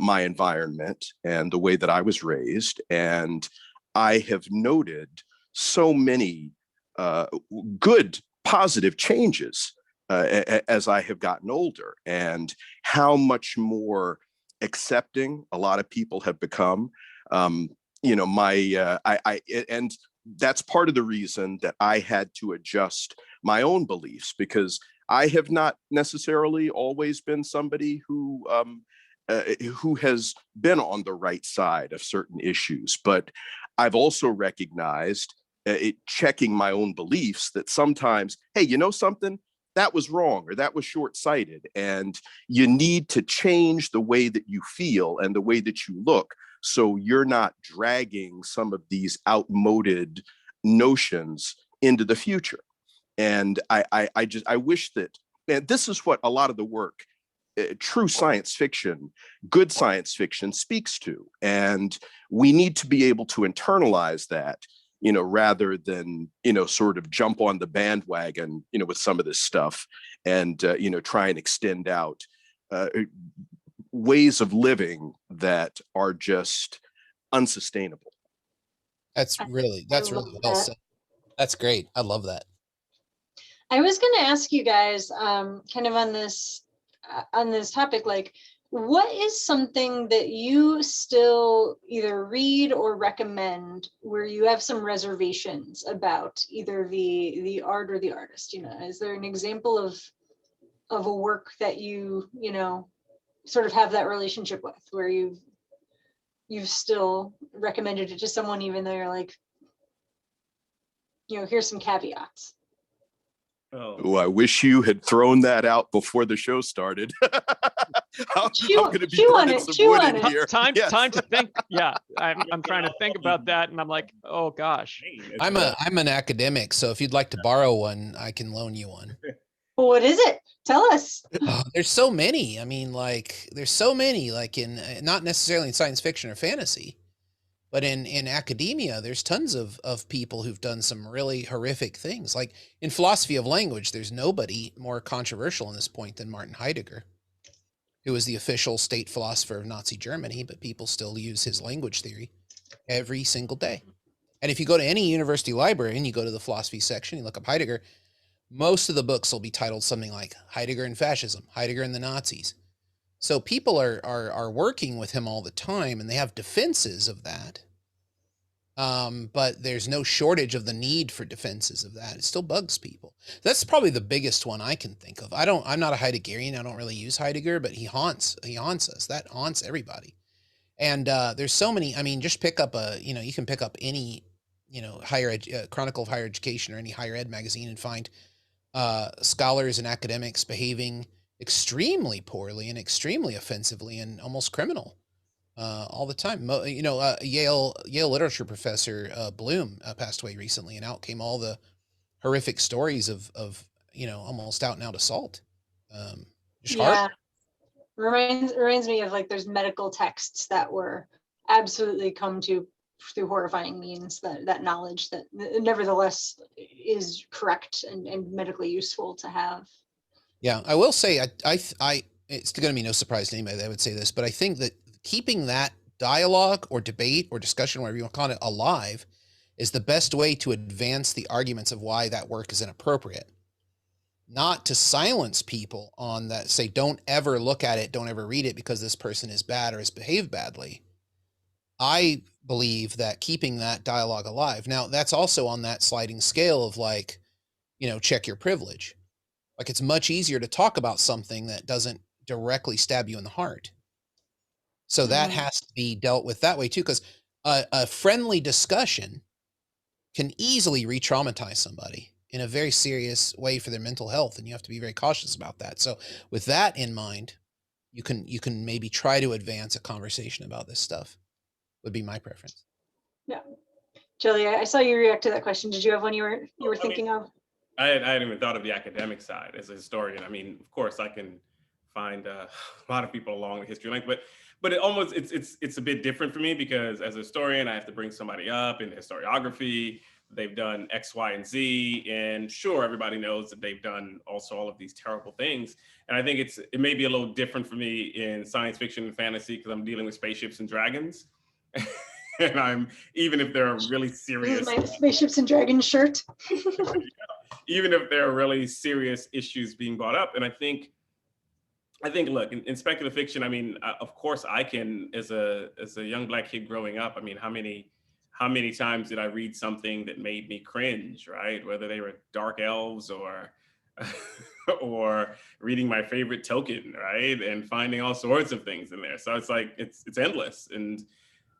my environment and the way that I was raised. And I have noted so many good, positive changes as I have gotten older, and how much more accepting a lot of people have become. And that's part of the reason that I had to adjust my own beliefs, because I have not necessarily always been somebody who has been on the right side of certain issues. But I've also recognized checking my own beliefs that sometimes, hey, something? That was wrong, or that was short-sighted. And you need to change the way that you feel and the way that you look, so you're not dragging some of these outmoded notions into the future. And I wish that, and this is what a lot of the work, true science fiction, good science fiction, speaks to. And we need to be able to internalize that, rather than, sort of jump on the bandwagon, with some of this stuff, and, try and extend out ways of living that are just unsustainable. That's really well said. That's great. I love that. I was going to ask you guys, kind of on this topic, like, what is something that you still either read or recommend where you have some reservations about either the art or the artist? Is there an example of a work that you sort of have that relationship with, where you've still recommended it to someone even though you're like, here's some caveats? Oh, I wish you had thrown that out before the show started. I'm going to be burning some wood in here. Time to think. Yeah, I'm trying to think about that, and I'm like, oh gosh. I'm an academic, so if you'd like to borrow one, I can loan you one. What is it? Tell us. Oh, there's so many. I mean, there's so many, in not necessarily in science fiction or fantasy, but in academia, there's tons of people who've done some really horrific things. Like in philosophy of language, there's nobody more controversial in this point than Martin Heidegger, who was the official state philosopher of Nazi Germany, but people still use his language theory every single day. And if you go to any university library and you go to the philosophy section, you look up Heidegger, most of the books will be titled something like Heidegger and Fascism, Heidegger and the Nazis. So people are working with him all the time, and they have defenses of that. But there's no shortage of the need for defenses of that. It still bugs people. That's probably the biggest one I can think of. I'm not a Heideggerian. I don't really use Heidegger, but he haunts us. That haunts everybody. And there's so many. I mean, just pick up you can pick up any, Chronicle of Higher Education or any higher ed magazine and find scholars and academics behaving extremely poorly and extremely offensively and almost criminal all the time. Yale literature professor Bloom passed away recently, and out came all the horrific stories of almost out and out assault. Just Yeah, reminds me of like there's medical texts that were absolutely come to through horrifying means, that knowledge that nevertheless is correct and medically useful to have. Yeah, I will say I it's going to be no surprise to anybody that I would say this, but I think that keeping that dialogue or debate or discussion, whatever you want to call it, alive is the best way to advance the arguments of why that work is inappropriate. Not to silence people on that, say, don't ever look at it, don't ever read it because this person is bad or has behaved badly. I believe that keeping that dialogue alive. Now, that's also on that sliding scale of like, check your privilege. Like it's much easier to talk about something that doesn't directly stab you in the heart. So that has to be dealt with that way too, because a friendly discussion can easily re-traumatize somebody in a very serious way for their mental health, and you have to be very cautious about that. So with that in mind, you can maybe try to advance a conversation about this stuff. Would be my preference. Yeah, Djèlí, I saw you react to that question. Did you have one you were thinking of? I hadn't even thought of the academic side as a historian. I mean, of course, I can find a lot of people along the history link, but it's a bit different for me because as a historian, I have to bring somebody up in historiography. They've done X, Y, and Z, and sure, everybody knows that they've done also all of these terrible things. And I think it may be a little different for me in science fiction and fantasy because I'm dealing with spaceships and dragons. And even if they're really serious, this is my spaceships and dragons shirt. Even if there are really serious issues being brought up. And I think, look, in speculative fiction, I mean, of course I can, as a young Black kid growing up, I mean, how many times did I read something that made me cringe, right? Whether they were dark elves or or reading my favorite Tolkien, right? And finding all sorts of things in there. So it's like, it's endless. And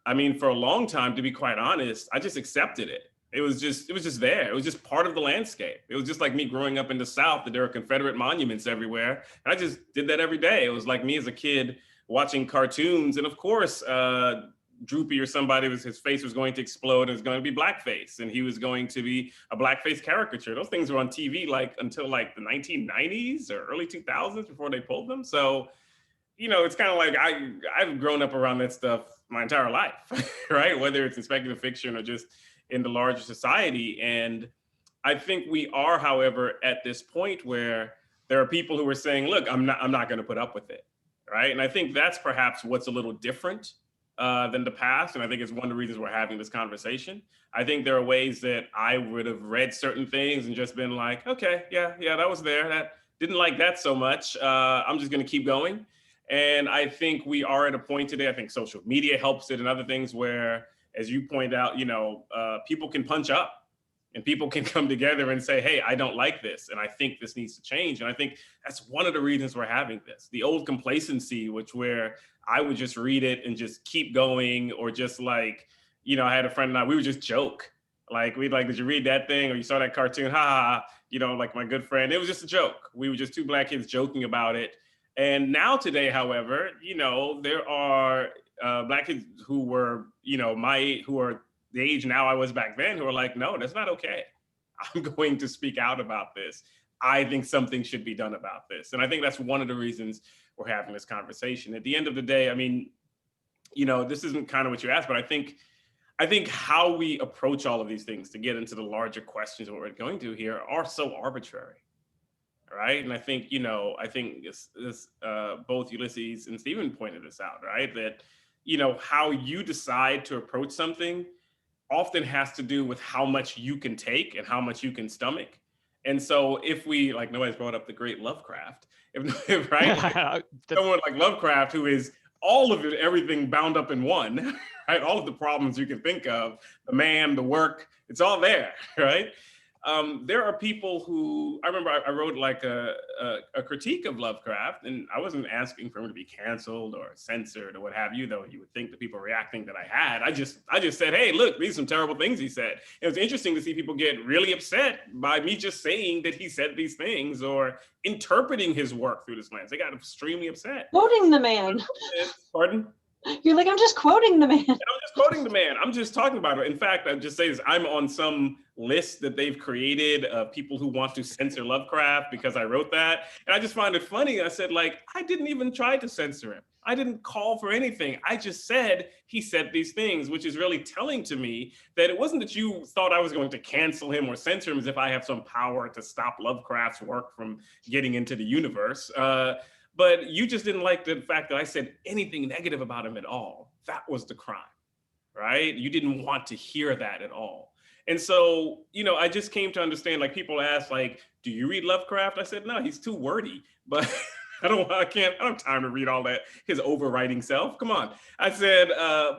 I mean, for a long time, to be quite honest, I just accepted it. It was just there. It was just part of the landscape. It was just like me growing up in the South, that there are Confederate monuments everywhere. And I just did that every day. It was like me as a kid watching cartoons. And of course, Droopy or somebody, his face was going to explode. It was going to be blackface. And he was going to be a blackface caricature. Those things were on TV until the 1990s or early 2000s before they pulled them. So, it's kind of like I've grown up around that stuff my entire life, right? Whether it's in speculative fiction or just in the larger society. And I think we are, however, at this point where there are people who are saying, look, I'm not going to put up with it, right? And I think that's perhaps what's a little different than the past. And I think it's one of the reasons we're having this conversation. I think there are ways that I would have read certain things and just been like, okay, yeah, that was there. That didn't like that so much. I'm just going to keep going. And I think we are at a point today, I think social media helps it and other things where, as you point out, people can punch up and people can come together and say, hey, I don't like this. And I think this needs to change. And I think that's one of the reasons we're having this. The old complacency, where I would just read it and just keep going, or just like, I had a friend and I, we would just joke. Like, we'd like, did you read that thing? Or you saw that cartoon? Ha ha. Like my good friend, it was just a joke. We were just two Black kids joking about it. And now today, however, there are Black kids who were, who are the age now I was back then, who are like, no, that's not okay. I'm going to speak out about this. I think something should be done about this. And I think that's one of the reasons we're having this conversation. At the end of the day, I mean, this isn't kind of what you asked, but I think how we approach all of these things to get into the larger questions of what we're going to here are so arbitrary. Right. And I think, both Ulysses and Stephen pointed this out, right? That, how you decide to approach something often has to do with how much you can take and how much you can stomach. And so if we, like, nobody's brought up the great Lovecraft, if right? Someone like Lovecraft, who is all of it, everything bound up in one, right? All of the problems you can think of, the man, the work, it's all there, right? There are people who, I remember I wrote like a critique of Lovecraft, and I wasn't asking for him to be canceled or censored or what have you, though you would think the people reacting that I had. I just said, hey, look, these are some terrible things he said. It was interesting to see people get really upset by me just saying that he said these things or interpreting his work through this lens. They got extremely upset. Quoting the man. Pardon? You're like, I'm just quoting the man. And I'm just quoting the man. I'm just talking about it. In fact, I just say this, I'm on some list that they've created of people who want to censor Lovecraft because I wrote that. And I just find it funny. I said, like, I didn't even try to censor him. I didn't call for anything. I just said he said these things, which is really telling to me that it wasn't that you thought I was going to cancel him or censor him as if I have some power to stop Lovecraft's work from getting into the universe. But you just didn't like the fact that I said anything negative about him at all. That was the crime, right? You didn't want to hear that at all. And so, you know, I just came to understand, like, people ask, like, do you read Lovecraft? I said, no, he's too wordy, but I don't have time to read all that, his overwriting self. Come on. I said,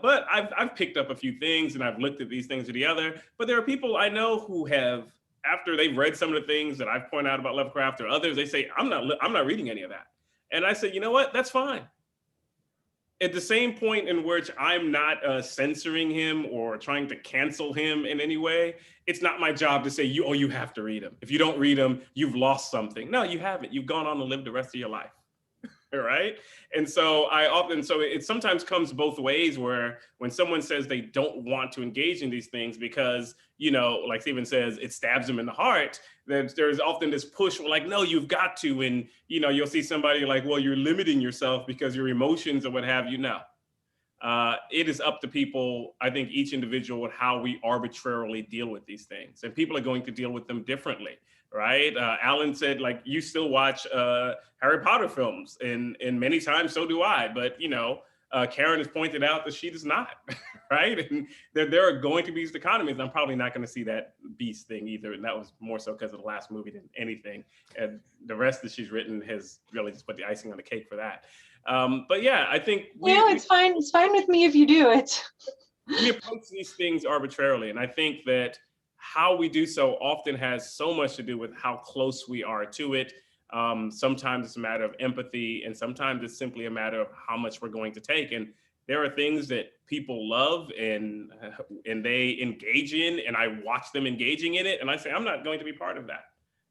but I've picked up a few things and I've looked at these things or the other, but there are people I know who have, after they've read some of the things that I've pointed out about Lovecraft or others, they say, I'm not reading any of that. And I said, you know what? That's fine. At the same point in which I'm not censoring him or trying to cancel him in any way, it's not my job to say, you have to read him. If you don't read him, you've lost something. No, you haven't. You've gone on to live the rest of your life. Right? And so it sometimes comes both ways, where when someone says they don't want to engage in these things because, you know, like Stephen says, it stabs them in the heart, there's often this push where, like, no, you've got to. And, you know, you'll see somebody like, well, you're limiting yourself because your emotions or what have you. No. It is up to people, I think, each individual, how we arbitrarily deal with these things. And people are going to deal with them differently, right? Alan said, like, you still watch Harry Potter films, and many times so do I. But, you know, Karen has pointed out that she does not, right? And there are going to be these dichotomies. I'm probably not going to see that Beast thing either. And that was more so because of the last movie than anything. And the rest that she's written has really just put the icing on the cake for that. But yeah, I think it's fine. It's fine with me if you do it. We approach these things arbitrarily. And I think that how we do so often has so much to do with how close we are to it. Sometimes it's a matter of empathy, and sometimes it's simply a matter of how much we're going to take. And there are things that people love and they engage in, and I watch them engaging in it, and I say, I'm not going to be part of that.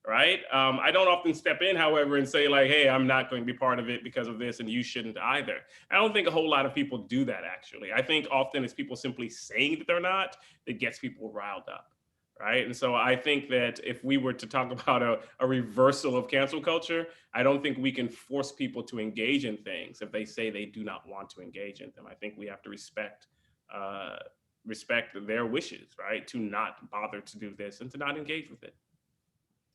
Right? I don't often step in, however, and say, like, hey, I'm not going to be part of it because of this, and you shouldn't either. I don't think a whole lot of people do that, actually. I think often it's people simply saying that they're not that gets people riled up. Right? And so I think that if we were to talk about a reversal of cancel culture, I don't think we can force people to engage in things if they say they do not want to engage in them. I think we have to respect their wishes, right? To not bother to do this and to not engage with it.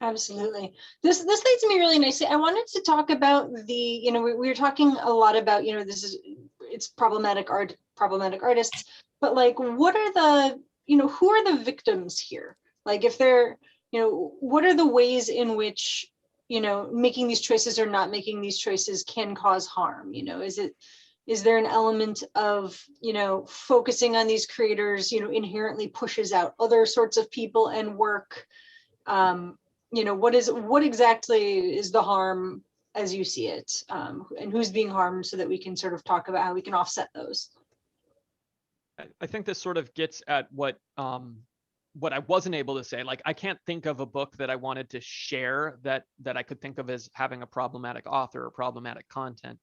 Absolutely. This leads me really nicely. I wanted to talk about we were talking a lot about, it's problematic artists, but like, what are the, who are the victims here? Like, if they're, what are the ways in which, making these choices or not making these choices can cause harm? Is there an element of, focusing on these creators, inherently pushes out other sorts of people and work? What exactly is the harm as you see it, and who's being harmed, so that we can sort of talk about how we can offset those. I think this sort of gets at what I wasn't able to say. Like, I can't think of a book that I wanted to share that I could think of as having a problematic author or problematic content,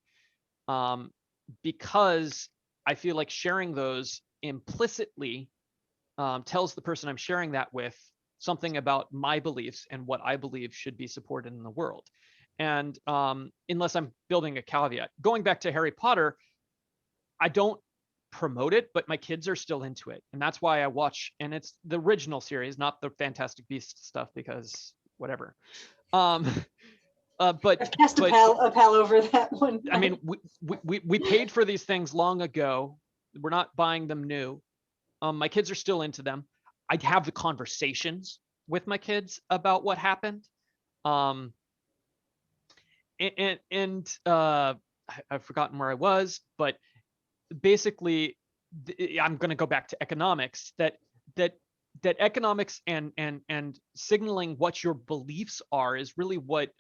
because I feel like sharing those implicitly tells the person I'm sharing that with something about my beliefs and what I believe should be supported in the world. And unless I'm building a caveat, going back to Harry Potter, I don't promote it, but my kids are still into it. And that's why I watch, and it's the original series, not the Fantastic Beasts stuff, because whatever. But I've cast a pal over that one. I mean, we paid for these things long ago. We're not buying them new. My kids are still into them. I'd have the conversations with my kids about what happened. I've forgotten where I was, but basically I'm going to go back to economics, that economics and signaling what your beliefs are is really what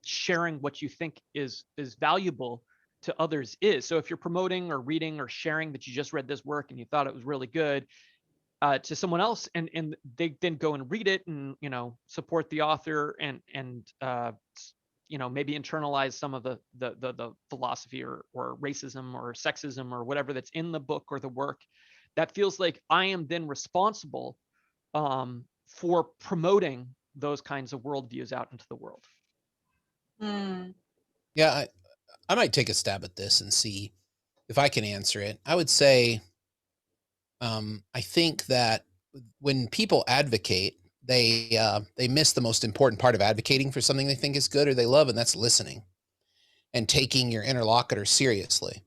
sharing what you think is valuable to others is. So if you're promoting or reading or sharing that you just read this work and you thought it was really good, to someone else, and they then go and read it and support the author and maybe internalize some of the philosophy or racism or sexism or whatever that's in the book or the work, that feels like I am then responsible for promoting those kinds of worldviews out into the world. Yeah, I might take a stab at this and see if I can answer it. I would say, I think that when people advocate, they miss the most important part of advocating for something they think is good or they love, and that's listening and taking your interlocutor seriously.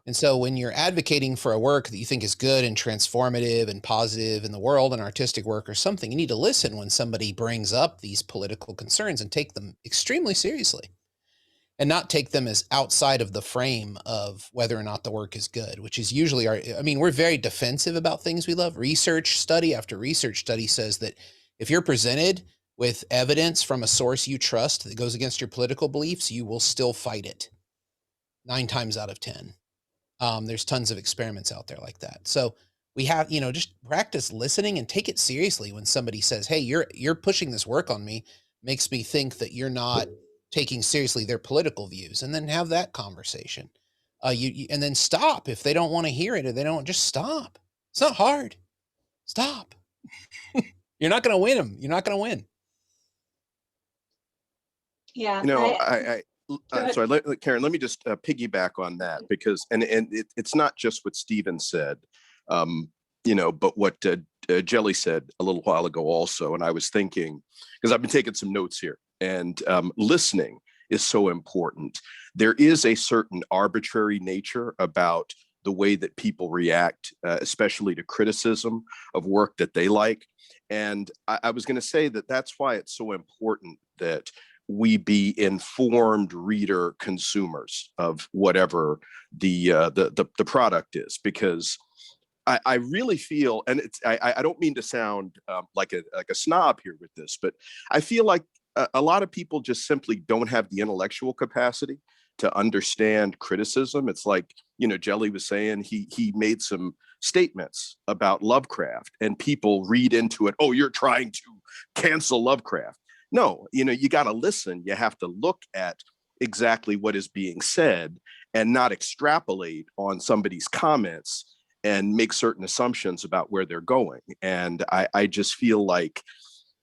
And so when you're advocating for a work that you think is good and transformative and positive in the world, an artistic work or something, you need to listen when somebody brings up these political concerns and take them extremely seriously and not take them as outside of the frame of whether or not the work is good, which is usually we're very defensive about things we love. Research study after research study says that if you're presented with evidence from a source you trust that goes against your political beliefs, you will still fight it 9 times out of 10. There's tons of experiments out there like that. So we have, just practice listening and take it seriously when somebody says, hey, you're pushing this work on me, makes me think that you're not taking seriously their political views, and then have that conversation. And then stop if they don't want to hear it or they don't, just stop. It's not hard. Stop. You're not going to win them. You're not going to win. Yeah. Sorry, Karen, let me just piggyback on that, because, and it's not just what Stephen said, but what Djèlí said a little while ago also. And I was thinking, because I've been taking some notes here, and listening is so important. There is a certain arbitrary nature about the way that people react, especially to criticism of work that they like. And I was going to say that that's why it's so important that we be informed reader consumers of whatever the product is, because I really feel, and I don't mean to sound like a snob here with this, but I feel like a lot of people just simply don't have the intellectual capacity to understand criticism. It's like, Djèlí was saying, he made some statements about Lovecraft and people read into it, oh, you're trying to cancel Lovecraft. No, you got to listen. You have to look at exactly what is being said and not extrapolate on somebody's comments and make certain assumptions about where they're going. And I just feel like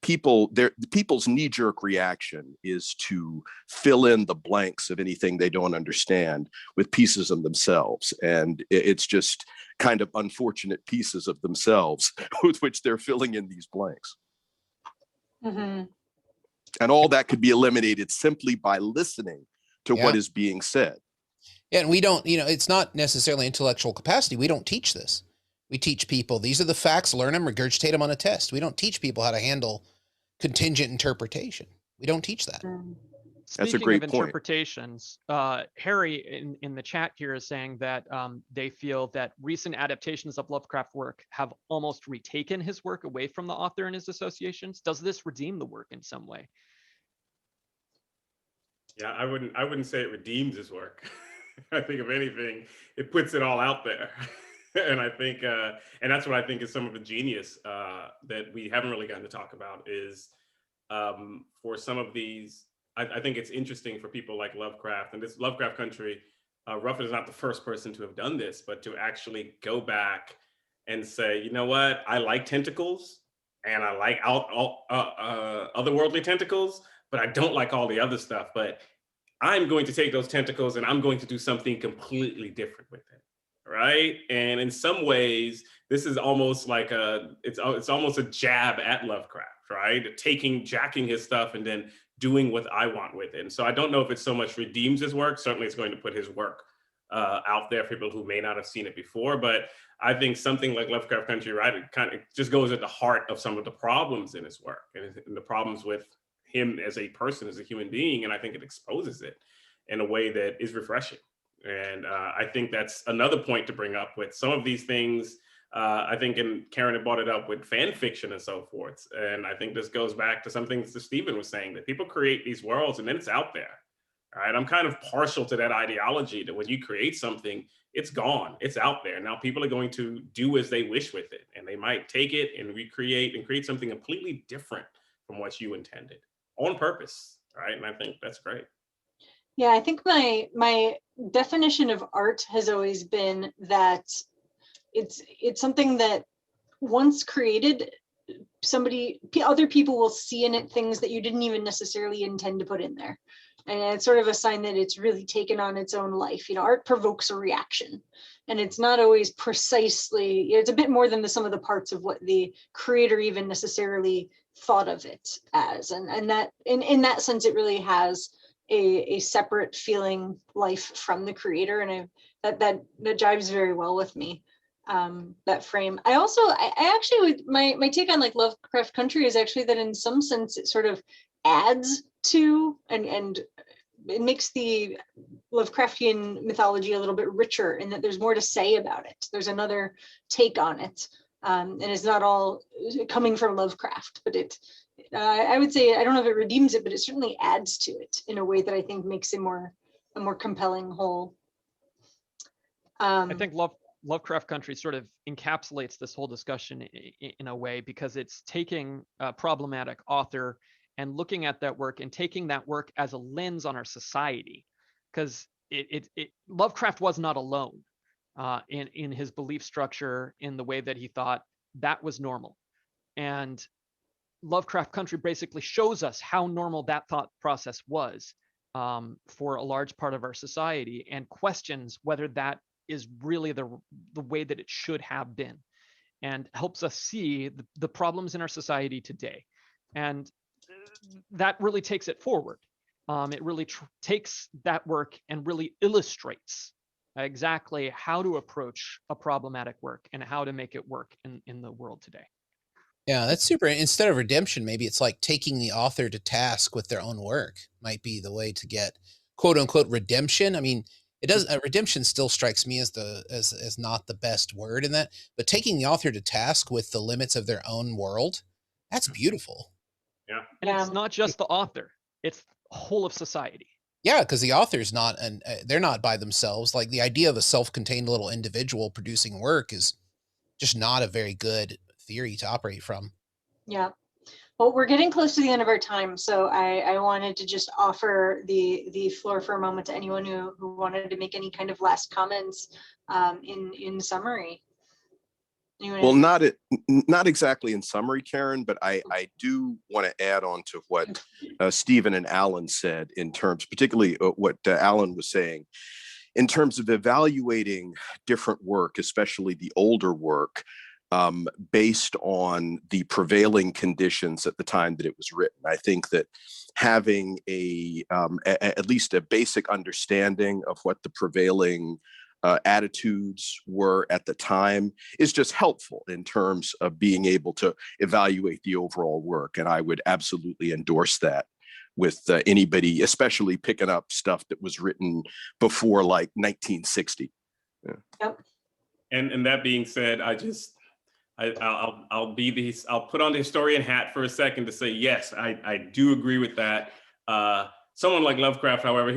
people's knee-jerk reaction is to fill in the blanks of anything they don't understand with pieces of themselves. And it's just kind of unfortunate pieces of themselves with which they're filling in these blanks. Mm-hmm. And all that could be eliminated simply by listening to what is being said. Yeah, and we don't, it's not necessarily intellectual capacity. We don't teach this. We teach people, these are the facts, learn them, regurgitate them on a test. We don't teach people how to handle contingent interpretation. We don't teach that. That's a Speaking great of point. Interpretations, Harry in the chat here is saying that they feel that recent adaptations of Lovecraft work have almost retaken his work away from the author and his associations. Does this redeem the work in some way? Yeah, I wouldn't say it redeems his work. I think if anything, it puts it all out there. And I think, and that's what I think is some of the genius that we haven't really gotten to talk about is for some of these, I think it's interesting for people like Lovecraft and this Lovecraft country. Ruffin is not the first person to have done this, but to actually go back and say, you know what, I like tentacles and I like otherworldly tentacles, but I don't like all the other stuff. But I'm going to take those tentacles and I'm going to do something completely different with it. Right. And in some ways, this is almost like it's almost a jab at Lovecraft, right? Jacking his stuff and then doing what I want with it. And so I don't know if it so much redeems his work. Certainly it's going to put his work out there for people who may not have seen it before. But I think something like Lovecraft Country, right, it kind of just goes at the heart of some of the problems in his work and the problems with him as a person, as a human being. And I think it exposes it in a way that is refreshing. And I think that's another point to bring up with some of these things. I think, and Karen had brought it up with fan fiction and so forth. And I think this goes back to some things that Stephen was saying, that people create these worlds and then it's out there. All right. I'm kind of partial to that ideology that when you create something, it's gone, it's out there. Now people are going to do as they wish with it. And they might take it and recreate and create something completely different from what you intended on purpose. right? And I think that's great. Yeah, I think my definition of art has always been that it's something that once created, other people will see in it things that you didn't even necessarily intend to put in there. And it's sort of a sign that it's really taken on its own life. Art provokes a reaction, and it's not always precisely, it's a bit more than the sum of the parts of what the creator even necessarily thought of it as. And that in that sense, it really has a separate feeling life from the creator. And that jives very well with me. That frame. I actually would, my take on like Lovecraft Country is actually that in some sense it sort of adds to and it makes the Lovecraftian mythology a little bit richer in that there's more to say about it. There's another take on it, and it's not all coming from Lovecraft, but I would say, I don't know if it redeems it, but it certainly adds to it in a way that I think makes it a more compelling whole. I think Lovecraft Country sort of encapsulates this whole discussion in a way, because it's taking a problematic author and looking at that work and taking that work as a lens on our society, because Lovecraft was not alone in his belief structure, in the way that he thought that was normal. And Lovecraft Country basically shows us how normal that thought process was for a large part of our society, and questions whether that is really the way that it should have been, and helps us see the problems in our society today. And that really takes it forward. It really takes that work and really illustrates exactly how to approach a problematic work and how to make it work in the world today. Yeah, that's super. Instead of redemption, maybe it's like taking the author to task with their own work might be the way to get quote unquote redemption. I mean, it does redemption still strikes me as as not the best word in that, but taking the author to task with the limits of their own world, that's beautiful. Yeah. And it's not just the author, it's the whole of society. Yeah, because the author's not, they're not by themselves. Like the idea of a self-contained little individual producing work is just not a very good theory to operate from. Yeah. Well, we're getting close to the end of our time, so I wanted to just offer the floor for a moment to anyone who wanted to make any kind of last comments in summary. Well, not exactly in summary, Karen, but I do want to add on to what Stephen and Alan said in terms, particularly what Alan was saying, in terms of evaluating different work, especially the older work, based on the prevailing conditions at the time that it was written. I think that having at least a basic understanding of what the prevailing attitudes were at the time is just helpful in terms of being able to evaluate the overall work. And I would absolutely endorse that with anybody, especially picking up stuff that was written before like 1960. Yeah. Yep. And that being said, I'll put on the historian hat for a second to say, yes, I do agree with that. Someone like Lovecraft, however,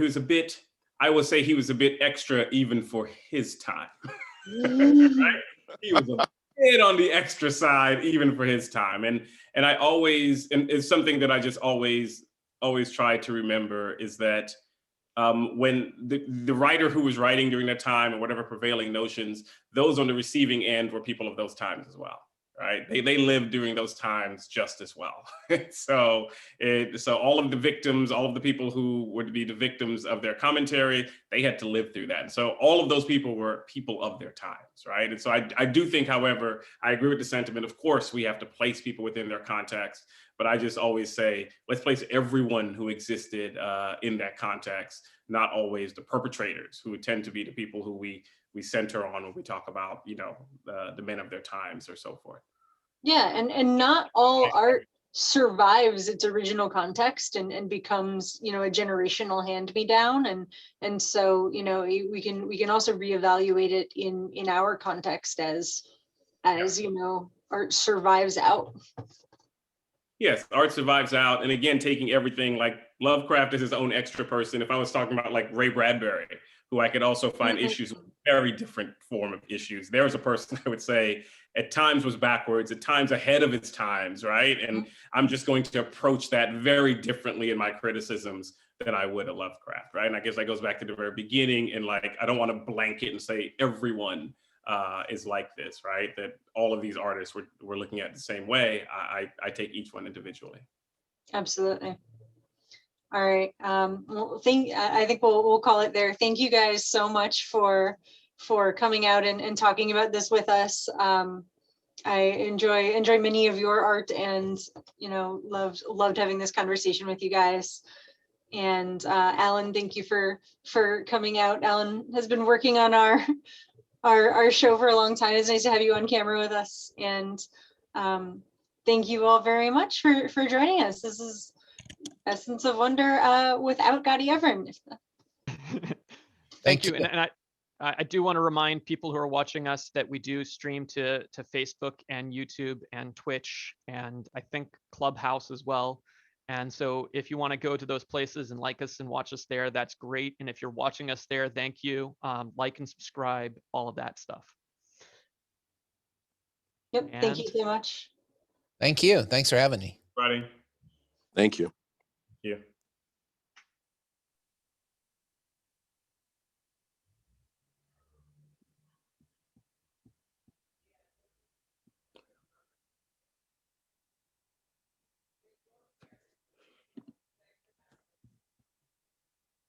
I would say he was a bit extra even for his time. Right? He was a bit on the extra side even for his time. And I always, and it's something that I just always try to remember, is that when the writer who was writing during that time, or whatever prevailing notions, those on the receiving end were people of those times as well, right? They lived during those times just as well. So all of the victims, all of the people who were to be the victims of their commentary, they had to live through that. And so all of those people were people of their times, right? And so I do think, however, I agree with the sentiment. Of course, we have to place people within their context, but I just always say, let's place everyone who existed in that context, not always the perpetrators, who tend to be the people who we center on when we talk about, the men of their times or so forth. Yeah, and not all art survives its original context and becomes, a generational hand-me-down, and so we can also reevaluate it in our context as art survives out. Yes, art survives out. And again, taking everything, like Lovecraft is his own extra person. If I was talking about like Ray Bradbury, who I could also find issues with, very different form of issues. There's a person I would say at times was backwards, at times ahead of its times, right? And I'm just going to approach that very differently in my criticisms than I would a Lovecraft, right? And I guess that goes back to the very beginning, and like, I don't want to blanket and say everyone is like this, right? That all of these artists we're looking at the same way. I take each one individually. Absolutely. All right. Well, I think we'll call it there. Thank you guys so much for coming out and talking about this with us. I enjoy many of your art, and loved having this conversation with you guys. And Alan, thank you for coming out. Alan has been working on our show for a long time. It's nice to have you on camera with us. And thank you all very much for joining us. This is Essence of Wonder without Gadi Everin. Thank you. And I do want to remind people who are watching us that we do stream to Facebook and YouTube and Twitch, and I think Clubhouse as well. And so if you want to go to those places and like us and watch us there, that's great. And if you're watching us there, thank you. Like and subscribe, all of that stuff. Yep. Thank you so much. Thank you. Thanks for having me. Friday. Thank you. Yeah.